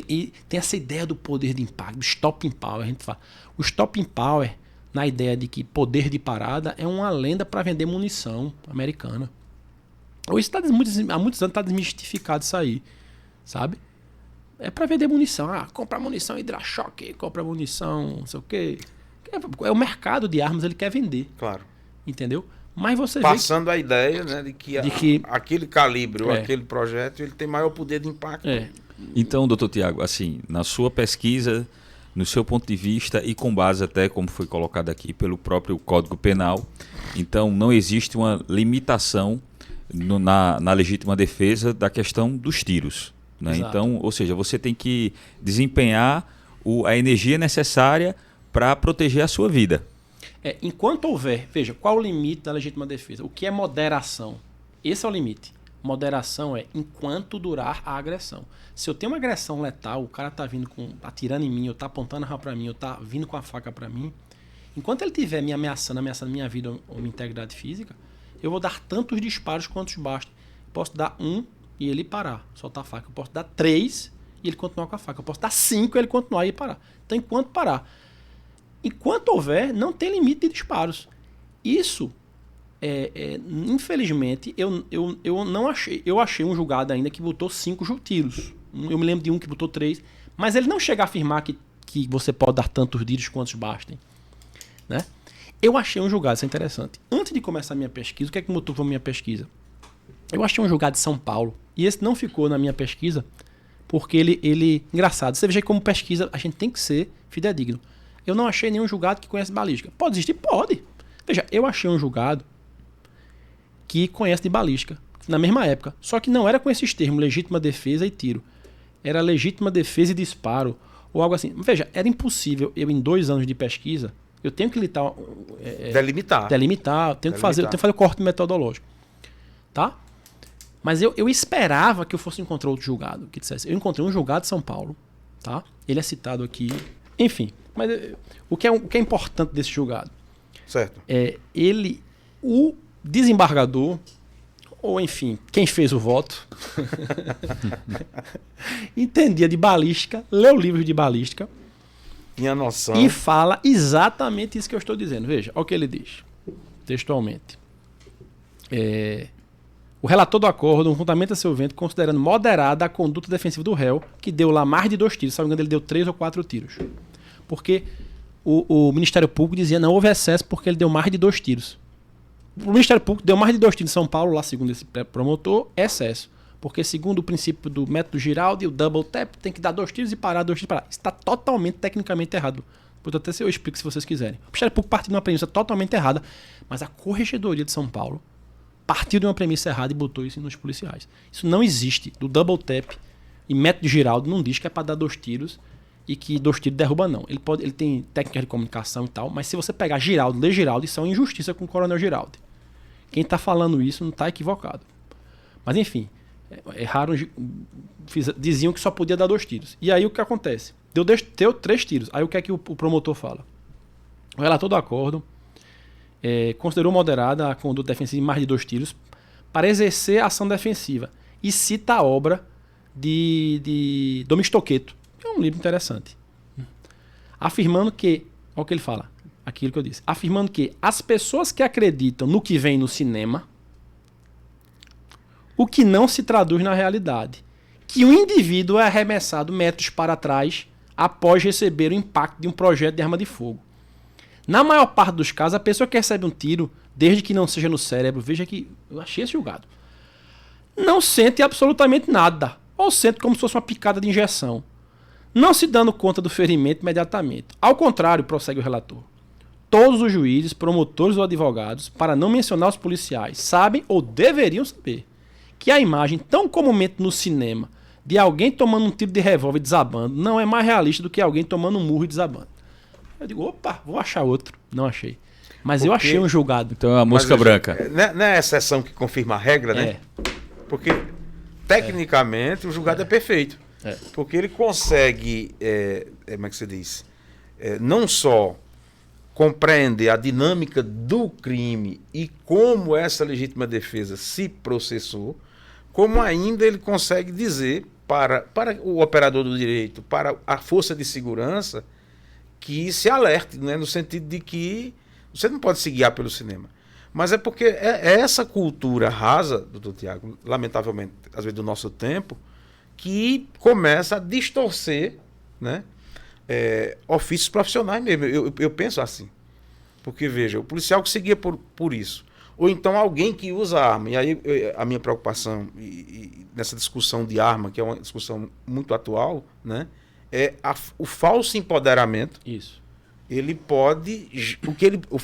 E tem essa ideia do poder de impacto, do stopping power. A gente fala. O stopping power, na ideia de que poder de parada, é uma lenda para vender munição americana. Hoje há muitos anos está desmistificado isso aí, sabe? É para vender munição. Compra munição hidra-choque, compra munição, não sei o quê. É o mercado de armas, ele quer vender. Claro. Entendeu? Mas você passando a ideia, né, de que aquele calibre ou aquele projétil ele tem maior poder de impacto. Então, doutor Tiago, assim, na sua pesquisa, no seu ponto de vista e com base até, como foi colocado aqui, pelo próprio Código Penal, então não existe uma limitação na legítima defesa da questão dos tiros. Né? Então, ou seja, você tem que desempenhar a energia necessária para proteger a sua vida. Enquanto houver, veja, qual o limite da legítima defesa? O que é moderação? Esse é o limite. Moderação é enquanto durar a agressão. Se eu tenho uma agressão letal, o cara tá vindo atirando em mim, ou tá apontando a arma para mim, ou tá vindo com a faca para mim, enquanto ele estiver me ameaçando minha vida ou minha integridade física, eu vou dar tantos disparos quantos basta. Posso dar 1 e ele parar, soltar a faca. Eu posso dar 3 e ele continuar com a faca. Eu posso dar 5 e ele continuar e parar. Então, enquanto parar. Enquanto houver, não tem limite de disparos. Isso, infelizmente, eu não achei. Eu achei um julgado ainda que botou 5 tiros. Eu me lembro de um que botou 3. Mas ele não chega a afirmar que você pode dar tantos tiros quantos bastem. Né? Eu achei um julgado, isso é interessante. Antes de começar a minha pesquisa, o que é que motivou a minha pesquisa? Eu achei um julgado de São Paulo. E esse não ficou na minha pesquisa, porque ele engraçado, você veja como pesquisa, a gente tem que ser fidedigno. Eu não achei nenhum julgado que conhece balística. Pode existir? Pode. Veja, eu achei um julgado que conhece de balística, na mesma época. Só que não era com esses termos, legítima defesa e tiro. Era legítima defesa e disparo, ou algo assim. Veja, era impossível, eu em 2 anos de pesquisa, eu tenho que delimitar, eu tenho que fazer o corte metodológico. Tá? Mas eu esperava que eu fosse encontrar outro julgado que dissesse. Eu encontrei um julgado de São Paulo, tá? Ele é citado aqui. Enfim, mas o que é importante desse julgado? Certo. O desembargador, ou enfim, quem fez o voto, entendia de balística, leu livros de balística. Tinha noção. E fala exatamente isso que eu estou dizendo. Veja, olha o que ele diz, textualmente. O relator do acordo fundamenta seu vento considerando moderada a conduta defensiva do réu, que deu lá mais de 2 tiros. Se não me engano, ele deu 3 ou 4 tiros. Porque o Ministério Público dizia não houve excesso porque ele deu mais de 2 tiros. O Ministério Público deu mais de 2 tiros em São Paulo, lá segundo esse promotor, é excesso. Porque segundo o princípio do método Giraldi, o double tap tem que dar 2 tiros e parar, 2 tiros e parar. Isso está totalmente tecnicamente errado. Portanto, até eu explico se vocês quiserem. O Ministério Público partiu de uma premissa totalmente errada, mas a Corregedoria de São Paulo partiu de uma premissa errada e botou isso nos policiais. Isso não existe. Do double tap e método Giraldi não diz que é para dar 2 tiros e que 2 tiros derruba, não. Ele tem técnica de comunicação e tal, mas se você pegar Giraldi, ler Giraldi, isso é uma injustiça com o coronel Giraldi. Quem está falando isso não está equivocado. Mas enfim, erraram, diziam que só podia dar 2 tiros. E aí o que acontece? Deu 3 tiros. Aí o que é que o promotor fala? O relator do acordo considerou moderada a conduta defensiva em mais de 2 tiros para exercer a ação defensiva. E cita a obra de Domistoqueto, que é um livro interessante. Afirmando que, olha o que ele fala, aquilo que eu disse, afirmando que as pessoas que acreditam no que vem no cinema, o que não se traduz na realidade, que o indivíduo é arremessado metros para trás após receber o impacto de um projeto de arma de fogo. Na maior parte dos casos, a pessoa que recebe um tiro, desde que não seja no cérebro, veja que eu achei esse julgado, não sente absolutamente nada, ou sente como se fosse uma picada de injeção, não se dando conta do ferimento imediatamente. Ao contrário, prossegue o relator, todos os juízes, promotores ou advogados, para não mencionar os policiais, sabem ou deveriam saber que a imagem tão comumente no cinema de alguém tomando um tiro de revólver e desabando não é mais realista do que alguém tomando um murro e desabando. Eu digo, opa, vou achar outro. Não achei. Mas eu achei um julgado. Então é a mosca branca. Não é a exceção que confirma a regra, né? Porque, tecnicamente, o julgado é perfeito. Porque ele consegue, como é que se diz? Não só compreender a dinâmica do crime e como essa legítima defesa se processou, como ainda ele consegue dizer para o operador do direito, para a força de segurança, que se alerte, né? No sentido de que você não pode se guiar pelo cinema. Mas é porque é essa cultura rasa, doutor Tiago, lamentavelmente, às vezes do nosso tempo, que começa a distorcer, né, ofícios profissionais mesmo. Eu penso assim. Porque, veja, o policial que seguia por isso. Ou então alguém que usa arma. E aí a minha preocupação nessa discussão de arma, que é uma discussão muito atual, né, o falso empoderamento. Isso. Ele pode...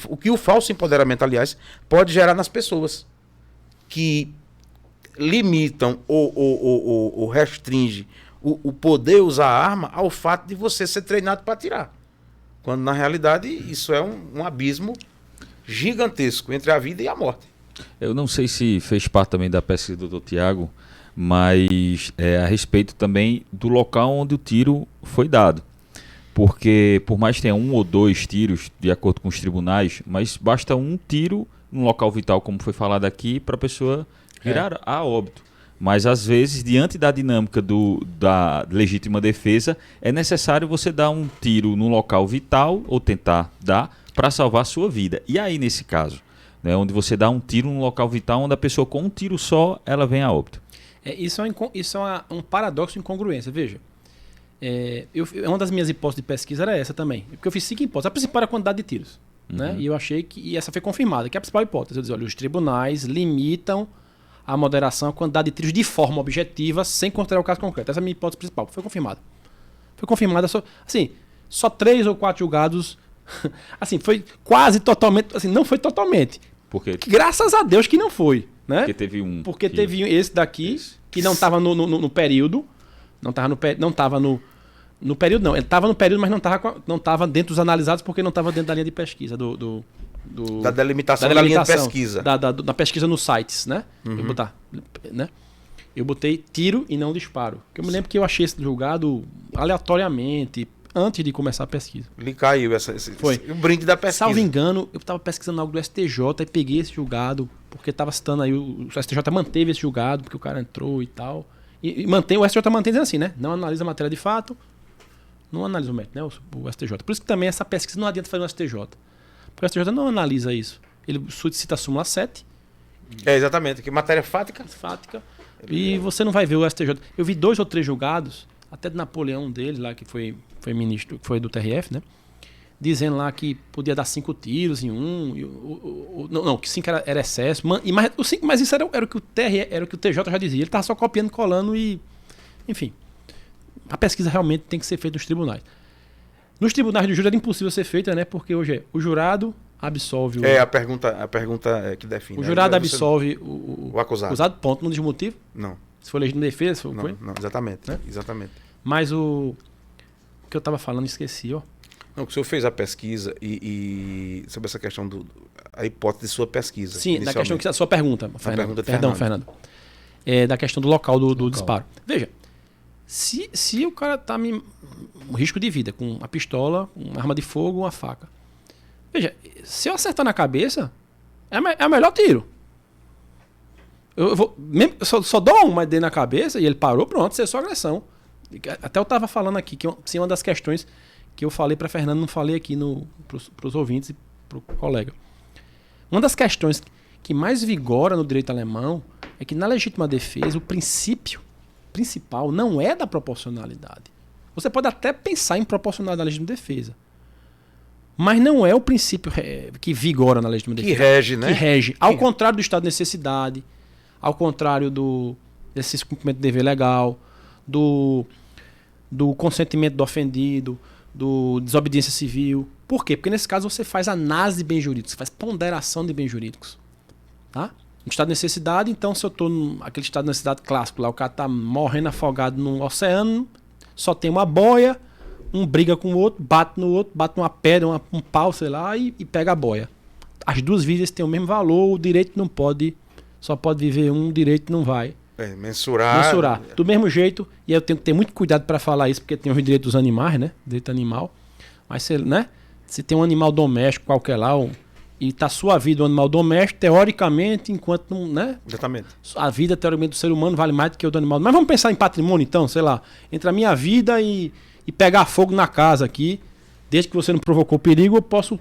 O que o falso empoderamento, aliás, pode gerar nas pessoas que limitam ou restringe o poder usar a arma ao fato de você ser treinado para atirar. Quando, na realidade, isso é um abismo gigantesco entre a vida e a morte. Eu não sei se fez parte também da pesquisa do Dr. Tiago, mas a respeito também do local onde o tiro foi dado. Porque, por mais que tenha 1 ou 2 tiros, de acordo com os tribunais, mas basta um tiro num local vital, como foi falado aqui, para a pessoa virar a óbito. Mas, às vezes, diante da dinâmica da legítima defesa, é necessário você dar um tiro no local vital, ou tentar dar, para salvar a sua vida. E aí, nesse caso, né, onde você dá um tiro no local vital, onde a pessoa, com um tiro só, ela vem a óbito. Isso é um paradoxo de incongruência. Veja, uma das minhas hipóteses de pesquisa era essa também. Porque eu fiz 5 hipóteses. A principal era a quantidade de tiros. Né? E eu achei que... E essa foi confirmada, que é a principal hipótese. Eu disse, olha, os tribunais limitam a moderação, a quantidade de tiros de forma objetiva, sem considerar o caso concreto. Essa é a minha hipótese principal. Foi confirmada. Foi confirmada só 3 ou 4 julgados. Assim, foi quase totalmente... Assim, não foi totalmente. Porque... Graças a Deus que não foi. Né? Porque teve um... Porque teve esse daqui, que não estava no período. Não estava no período, não. Ele estava no período, mas não estava dentro dos analisados, porque não estava dentro da linha de pesquisa. Da delimitação da linha de pesquisa. Da pesquisa nos sites, né? Eu botei tiro e não disparo. Porque eu me lembro que eu achei esse julgado aleatoriamente, antes de começar a pesquisa. Lhe caiu o brinde da pesquisa. Salvo engano, eu estava pesquisando algo do STJ e peguei esse julgado, porque estava citando aí, o STJ manteve esse julgado, porque o cara entrou e tal. O STJ mantém dizendo assim, né? Não analisa a matéria de fato, não analisa o mérito, né? O STJ. Por isso que também essa pesquisa não adianta fazer no STJ. Porque o STJ não analisa isso. Ele cita a súmula 7. Exatamente, que matéria fática. E você não vai ver o STJ. Eu vi 2 ou 3 julgados, até de Napoleão dele, lá que foi ministro, foi do TRF, né? Dizendo lá que podia dar 5 tiros em um. Não, que 5 era excesso. Mas isso era o que o TJ já dizia. Ele estava só copiando, colando e. Enfim. A pesquisa realmente tem que ser feita nos tribunais. Nos tribunais do júri era impossível ser feita, né? Porque hoje o jurado absolve o... A pergunta que define. O jurado absolve o acusado. Ponto. Não diz motivo? Não. Se for legítima defesa, se for... Não, exatamente. Né? Exatamente. Mas o que eu estava falando, esqueci, ó. Não, o senhor fez a pesquisa e sobre essa questão a hipótese de sua pesquisa. Sim, da questão que a sua pergunta, Fernando. Perdão, Fernando. Da questão do local do disparo. Veja, se o cara tá um risco de vida com uma pistola, uma arma de fogo, uma faca. Veja, se eu acertar na cabeça, é o melhor tiro. Eu só dou uma dele na cabeça e ele parou, pronto, isso é só agressão. Até eu estava falando aqui que uma das questões que eu falei para Fernando, não falei aqui para os ouvintes e para o colega. Uma das questões que mais vigora no direito alemão é que na legítima defesa o princípio principal não é da proporcionalidade. Você pode até pensar em proporcionalidade na legítima defesa, mas não é o princípio que vigora na legítima defesa. Que rege, né? Que rege. Ao contrário do estado de necessidade, ao contrário desse cumprimento de dever legal, do consentimento do ofendido, do desobediência civil. Por quê? Porque nesse caso você faz análise de bens jurídicos, você faz ponderação de bens jurídicos. Tá? No estado de necessidade, então, se eu estou naquele estado de necessidade clássico, lá o cara está morrendo afogado no oceano, só tem uma boia, um briga com o outro, bate no outro, bate numa pedra, um pau, sei lá, e pega a boia. As duas vidas têm o mesmo valor, o direito não pode, só pode viver um, o direito não vai. Mensurar. Do mesmo jeito, e eu tenho que ter muito cuidado para falar isso, porque tem os direitos dos animais, né? Direito animal. Mas se tem um animal doméstico qualquer lá, e tá sua vida um animal doméstico, teoricamente, enquanto não, né? Exatamente. A vida, teoricamente, do ser humano vale mais do que o do animal. Mas vamos pensar em patrimônio, então, sei lá, entre a minha vida e pegar fogo na casa aqui, desde que você não provocou perigo, eu posso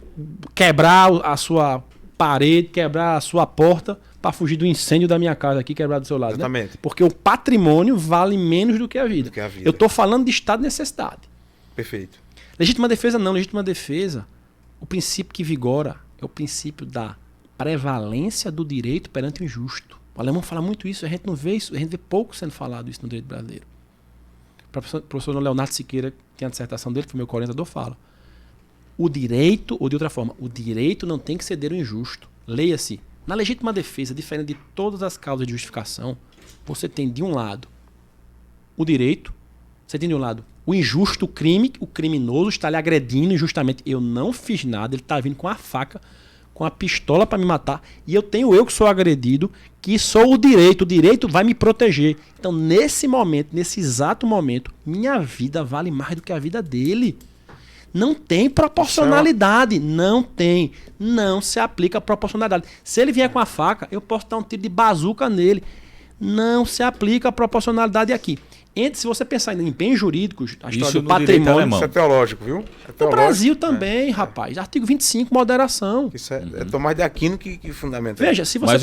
quebrar a sua parede, quebrar a sua porta para fugir do incêndio da minha casa aqui, quebrar do seu lado. Exatamente. Né? Porque o patrimônio vale menos do que a vida. Eu estou falando de estado de necessidade. Perfeito. Legítima defesa não. Legítima defesa, o princípio que vigora é o princípio da prevalência do direito perante o injusto. O alemão fala muito isso, a gente não vê isso, a gente vê pouco sendo falado isso no direito brasileiro. O professor Leonardo Siqueira, que tem a dissertação dele, que foi meu orientador, fala: o direito, ou de outra forma, o direito não tem que ceder ao injusto. Leia-se. Na legítima defesa, diferente de todas as causas de justificação, você tem de um lado o direito, você tem de um lado o injusto, o crime, o criminoso está lhe agredindo injustamente. Eu não fiz nada, ele está vindo com a faca, com a pistola para me matar, e eu que sou agredido, que sou o direito vai me proteger. Então, nesse momento, nesse exato momento, minha vida vale mais do que a vida dele. Não tem proporcionalidade. Não tem. Não se aplica a proporcionalidade. Se ele vier com a faca, eu posso dar um tiro de bazuca nele. Não se aplica a proporcionalidade aqui. Se você pensar em bens jurídicos, a história do patrimônio... Isso é teológico, viu? No Brasil também, rapaz. Artigo 25, moderação. Isso é Tomás de Aquino que fundamenta. Veja, se você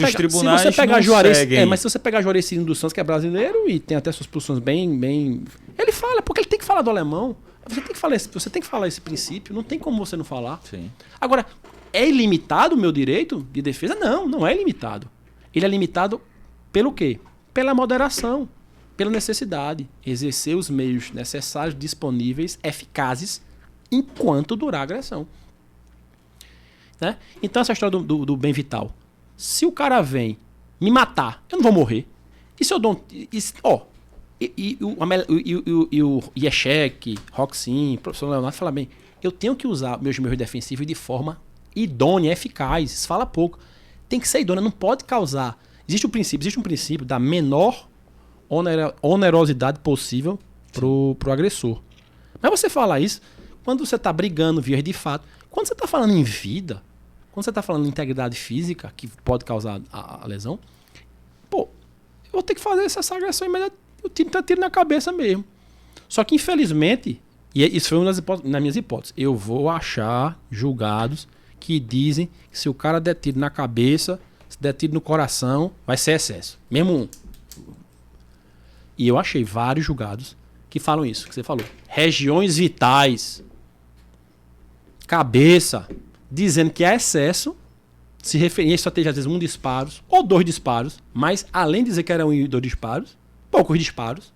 pegar Juarez... mas se você pegar Juarez Cirino dos Santos, que é brasileiro e tem até suas posições bem... Ele fala, porque ele tem que falar do alemão. Você tem que falar esse princípio, não tem como você não falar. Sim. Agora, é ilimitado o meu direito de defesa? Não, não é ilimitado. Ele é limitado pelo quê? Pela moderação, pela necessidade. Exercer os meios necessários, disponíveis, eficazes, enquanto durar a agressão. Né? Então, essa história do bem vital. Se o cara vem me matar, eu não vou morrer. E se eu dou... E o Yeshek, Roxin, o professor Leonardo fala bem, eu tenho que usar meus meios defensivos de forma idônea, eficaz. Isso fala pouco. Tem que ser idônea, não pode causar. Existe um princípio da menor onerosidade possível pro agressor. Mas você fala isso quando você está brigando vias de fato. Quando você está falando em vida, quando você está falando em integridade física, que pode causar a lesão, eu vou ter que fazer essa agressão imediata. O time tá tiro na cabeça mesmo. Só que, infelizmente, e isso foi uma nas minhas hipóteses, eu vou achar julgados que dizem que se o cara der tiro na cabeça, se der tiro no coração, vai ser excesso. Mesmo um. E eu achei vários julgados que falam isso, que você falou. Regiões vitais, cabeça, dizendo que é excesso, se referia só ter às vezes um disparo ou 2 disparos, mas além de dizer que eram 1 e 2 disparos, poucos disparos,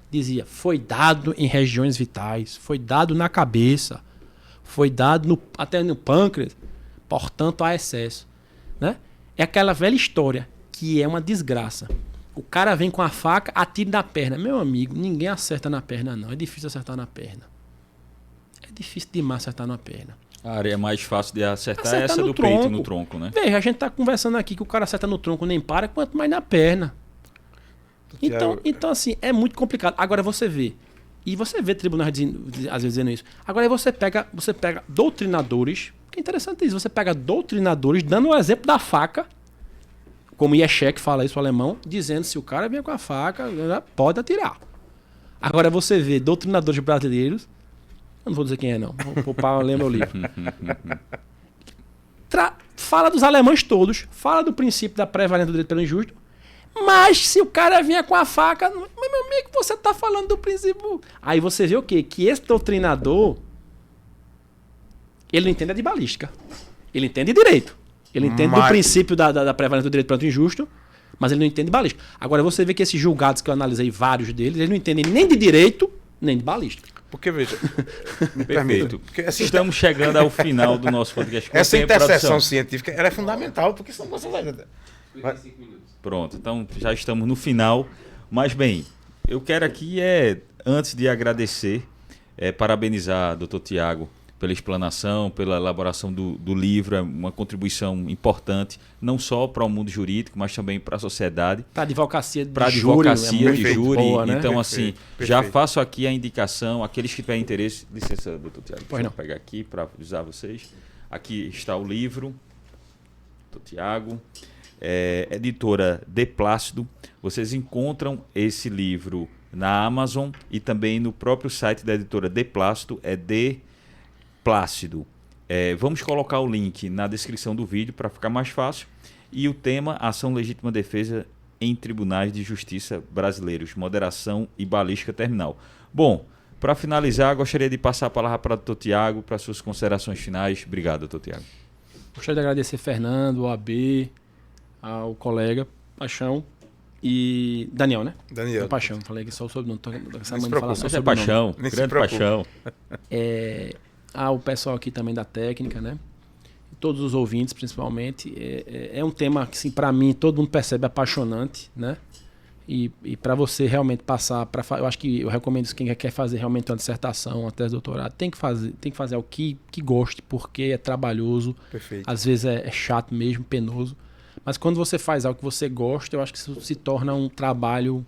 dizia, foi dado em regiões vitais, foi dado na cabeça, foi dado até no pâncreas, portanto há excesso. Né? É aquela velha história, que é uma desgraça. O cara vem com a faca, atira na perna. Meu amigo, ninguém acerta na perna não, é difícil acertar na perna. É difícil demais acertar na perna. A área mais fácil de acertar é essa do peito, no tronco, né? Veja, a gente tá conversando aqui que o cara acerta no tronco nem para, quanto mais na perna. Então, assim, é muito complicado. Agora você vê tribunais às vezes dizendo isso. Agora você pega doutrinadores, que é interessante isso, você pega doutrinadores dando o exemplo da faca, como Yeshek fala isso, o alemão, dizendo se o cara vier com a faca, pode atirar. Agora você vê doutrinadores brasileiros, eu não vou dizer quem é não, vou poupar, ler meu livro. Fala dos alemães todos, fala do princípio da prevalência do direito pelo injusto, mas se o cara vinha com a faca, mas meu amigo, você tá falando do princípio... Aí você vê o quê? Que esse doutrinador, ele não entende de balística. Ele entende de direito. Ele entende do princípio da prevalência do direito pelo injusto, mas ele não entende de balística. Agora você vê que esses julgados que eu analisei, vários deles, eles não entendem nem de direito, nem de balística. Porque, veja... Perfeito. Estamos chegando ao final do nosso podcast. Essa interseção científica ela é fundamental, porque senão você vai... 55 minutos. Pronto, então já estamos no final. Mas bem, eu quero aqui antes de agradecer, parabenizar doutor Tiago pela explanação, pela elaboração do livro, é uma contribuição importante, não só para o mundo jurídico, mas também para a sociedade. Para a advocacia Para a advocacia de júri. Boa, né? Então, assim, já faço aqui a indicação, aqueles que tiverem interesse, licença, doutor Tiago, deixa eu pegar aqui para avisar vocês. Aqui está o livro, doutor Tiago, editora De Plácido. Vocês encontram esse livro na Amazon e também no próprio site da editora De Plácido, De Plácido. Vamos colocar o link na descrição do vídeo para ficar mais fácil. E o tema: Ação Legítima Defesa em Tribunais de Justiça Brasileiros, Moderação e Balística Terminal. Bom, para finalizar, gostaria de passar a palavra para o doutor Tiago, para suas considerações finais. Obrigado, doutor Tiago. Gostaria de agradecer Fernando, ao AB, ao colega Paixão e Daniel, né? Daniel. Paixão, falei que só o sobrenome. Essa mãe preocupe, falar só Mas é sobrenome. paixão, grande paixão. O pessoal aqui também da técnica, né? Todos os ouvintes, principalmente. É um tema que, assim, para mim, todo mundo percebe apaixonante, né? E para você realmente passar, eu acho que eu recomendo isso, quem quer fazer realmente uma dissertação, uma tese de doutorado, tem que fazer o que goste, porque é trabalhoso. Perfeito. Às vezes é chato mesmo, penoso. Mas quando você faz algo que você gosta, eu acho que isso se torna um trabalho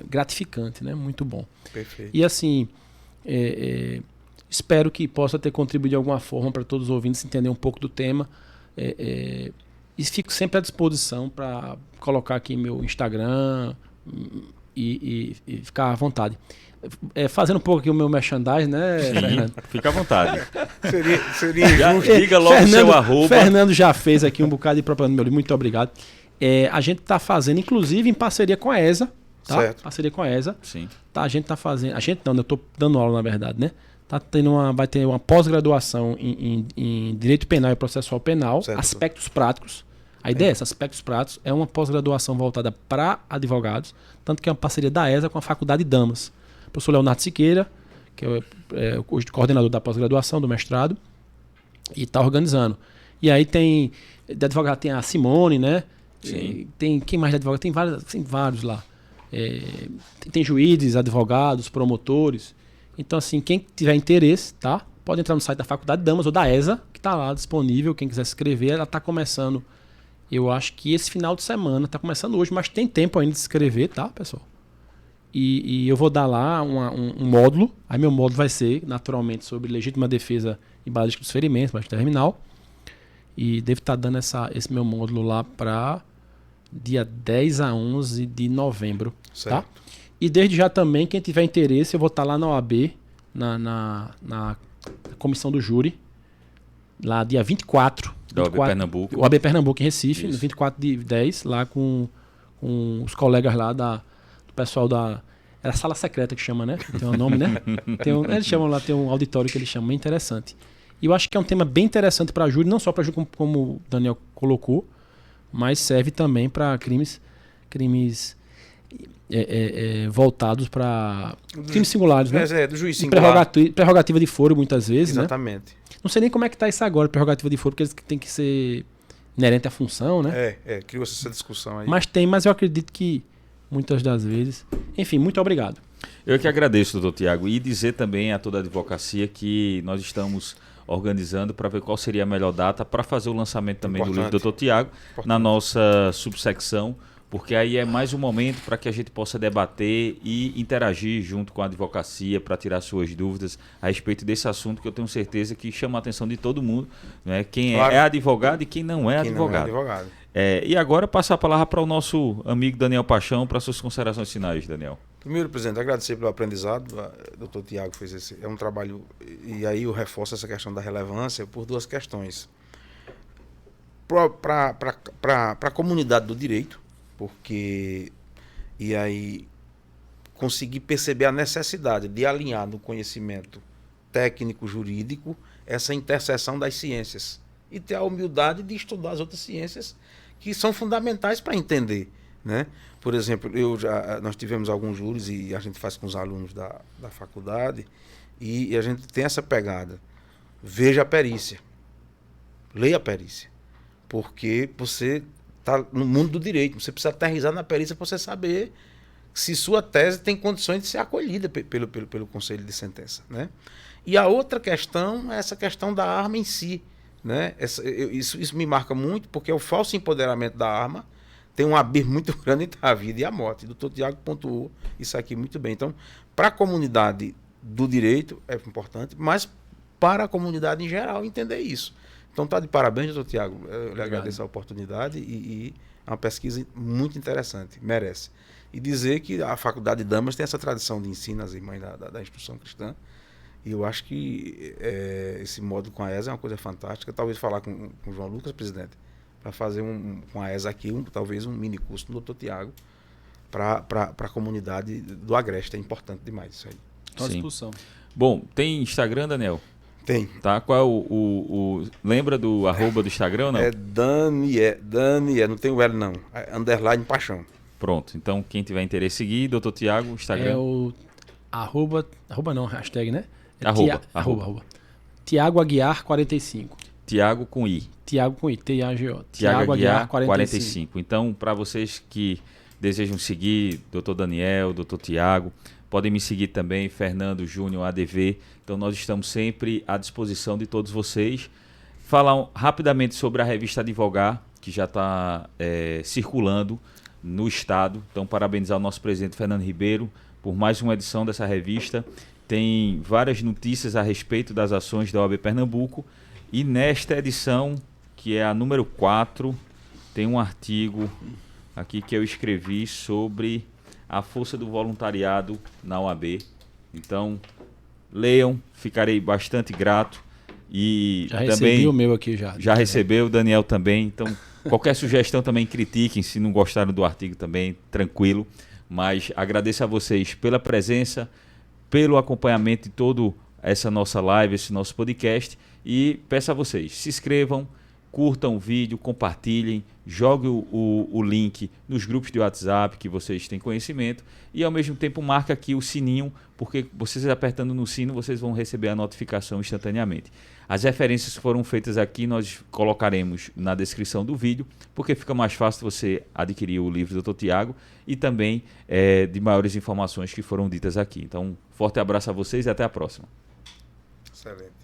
gratificante, né? Muito bom. Perfeito. E assim, espero que possa ter contribuído de alguma forma para todos os ouvintes entenderem um pouco do tema. E fico sempre à disposição para colocar aqui meu Instagram e ficar à vontade. Fazendo um pouco aqui o meu merchandising, né, Fernando? Fica à vontade. Seria injusto. Diga logo o seu arroba. Fernando já fez aqui um bocado de propaganda no meu livro, muito obrigado. A gente está fazendo, inclusive, em parceria com a ESA. Tá? Certo. Parceria com a ESA. Sim. Tá, a gente está fazendo. A gente não, eu estou dando aula, na verdade, né? Vai ter uma pós-graduação em Direito Penal e Processual Penal, certo. Aspectos Práticos. A ideia é essa, Aspectos Práticos, é uma pós-graduação voltada para advogados, tanto que é uma parceria da ESA com a Faculdade de Damas. O professor Leonardo Siqueira, que é o coordenador da pós-graduação, do mestrado, e está organizando. E aí de advogado tem a Simone, né? Sim. Tem quem mais de advogado? Tem vários lá. Tem juízes, advogados, promotores. Então, assim, quem tiver interesse, tá? Pode entrar no site da Faculdade de Damas ou da ESA, que está lá disponível. Quem quiser se inscrever, ela está começando, eu acho que esse final de semana, está começando hoje, mas tem tempo ainda de se inscrever, tá, pessoal? E eu vou dar lá um módulo. Aí meu módulo vai ser, naturalmente, sobre legítima defesa e balística dos ferimentos, balística terminal. E devo estar dando esse meu módulo lá para dia 10 a 11 de novembro. Certo. Tá? E desde já também, quem tiver interesse, eu vou estar lá na OAB, na comissão do júri, lá dia 24. Da OAB Pernambuco. OAB Pernambuco em Recife, Isso. no 24 de 10, lá com os colegas lá do pessoal da... Era a sala secreta que chama, né? Tem um nome, né? Eles chamam lá, tem um auditório que eles chamam, bem interessante. E eu acho que é um tema bem interessante para a júri, não só para a júri como o Daniel colocou, mas serve também para crimes voltados para crimes singulares, né? Do juiz singular. Prerrogativa de foro, muitas vezes, Exatamente. né? Não sei nem como é que está isso agora, prerrogativa de foro, porque eles têm que ser inerente à função, né? Criou-se essa discussão aí. Mas eu acredito que muitas das vezes... Enfim, muito obrigado. Eu que agradeço, doutor Tiago, e dizer também a toda a advocacia que nós estamos organizando para ver qual seria a melhor data para fazer o lançamento também do livro do doutor Tiago na nossa subsecção, porque aí é mais um momento para que a gente possa debater e interagir junto com a advocacia para tirar suas dúvidas a respeito desse assunto que eu tenho certeza que chama a atenção de todo mundo, né? Quem é advogado e quem não é advogado. E agora passar a palavra para o nosso amigo Daniel Paixão para suas considerações finais, Daniel. Primeiro, presidente, agradecer pelo aprendizado. O doutor Tiago fez é um trabalho, e aí eu reforço essa questão da relevância por duas questões. Para a comunidade do direito, porque e aí conseguir perceber a necessidade de alinhar no conhecimento técnico, jurídico, essa interseção das ciências e ter a humildade de estudar as outras ciências que são fundamentais para entender, né? Por exemplo, nós tivemos alguns júris e a gente faz com os alunos da faculdade e a gente tem essa pegada. Veja a perícia, leia a perícia, porque você está no mundo do direito, você precisa aterrissar na perícia para você saber se sua tese tem condições de ser acolhida pelo conselho de sentença, né? E a outra questão é essa questão da arma em si, né? Isso me marca muito, porque o falso empoderamento da arma tem um abismo muito grande entre a vida e a morte. O doutor Tiago pontuou isso aqui muito bem. Então, para a comunidade do direito é importante, mas para a comunidade em geral entender isso. Então, tá de parabéns, doutor Tiago. Eu lhe agradeço a oportunidade e é uma pesquisa muito interessante, merece. E dizer que a Faculdade de Damas tem essa tradição de ensino às irmãs da instrução cristã. E eu acho que esse módulo com a ESA é uma coisa fantástica. Talvez falar com o João Lucas, presidente, para fazer com a ESA aqui, talvez um mini curso do doutor Tiago para a comunidade do Agreste. É importante demais isso aí. À disposição. Bom, tem Instagram, Daniel? Tem. Tá? Qual é lembra do @ do Instagram ou não? É Daniel, não tem o L não. É _ paixão. Pronto. Então, quem tiver interesse em seguir, doutor Tiago, Instagram. É o arroba não, hashtag, né? É Arroba. Tiago Aguiar 45. Tiago com I. Tiago com I, T-I-A-G-O. Tiago Aguiar 45. Então, para vocês que desejam seguir Dr. Daniel, Dr. Tiago, podem me seguir também, Fernando Júnior ADV. Então, nós estamos sempre à disposição de todos vocês. Falar rapidamente sobre a revista Advogar, que já está circulando no estado. Então, parabenizar o nosso presidente Fernando Ribeiro por mais uma edição dessa revista. Tem várias notícias a respeito das ações da OAB Pernambuco. E nesta edição, que é a número 4, tem um artigo aqui que eu escrevi sobre a força do voluntariado na OAB. Então, leiam, ficarei bastante grato. E já também recebi o meu aqui já. Já recebeu, o Daniel também. Então, qualquer sugestão também critiquem, se não gostaram do artigo também, tranquilo. Mas agradeço a vocês pela presença, pelo acompanhamento de toda essa nossa live, esse nosso podcast. E peço a vocês, se inscrevam, curtam o vídeo, compartilhem, joguem o link nos grupos de WhatsApp que vocês têm conhecimento e ao mesmo tempo marca aqui o sininho, porque vocês apertando no sino, vocês vão receber a notificação instantaneamente. As referências que foram feitas aqui nós colocaremos na descrição do vídeo, porque fica mais fácil você adquirir o livro do Dr. Tiago e também de maiores informações que foram ditas aqui. Então, forte abraço a vocês e até a próxima. Excelente.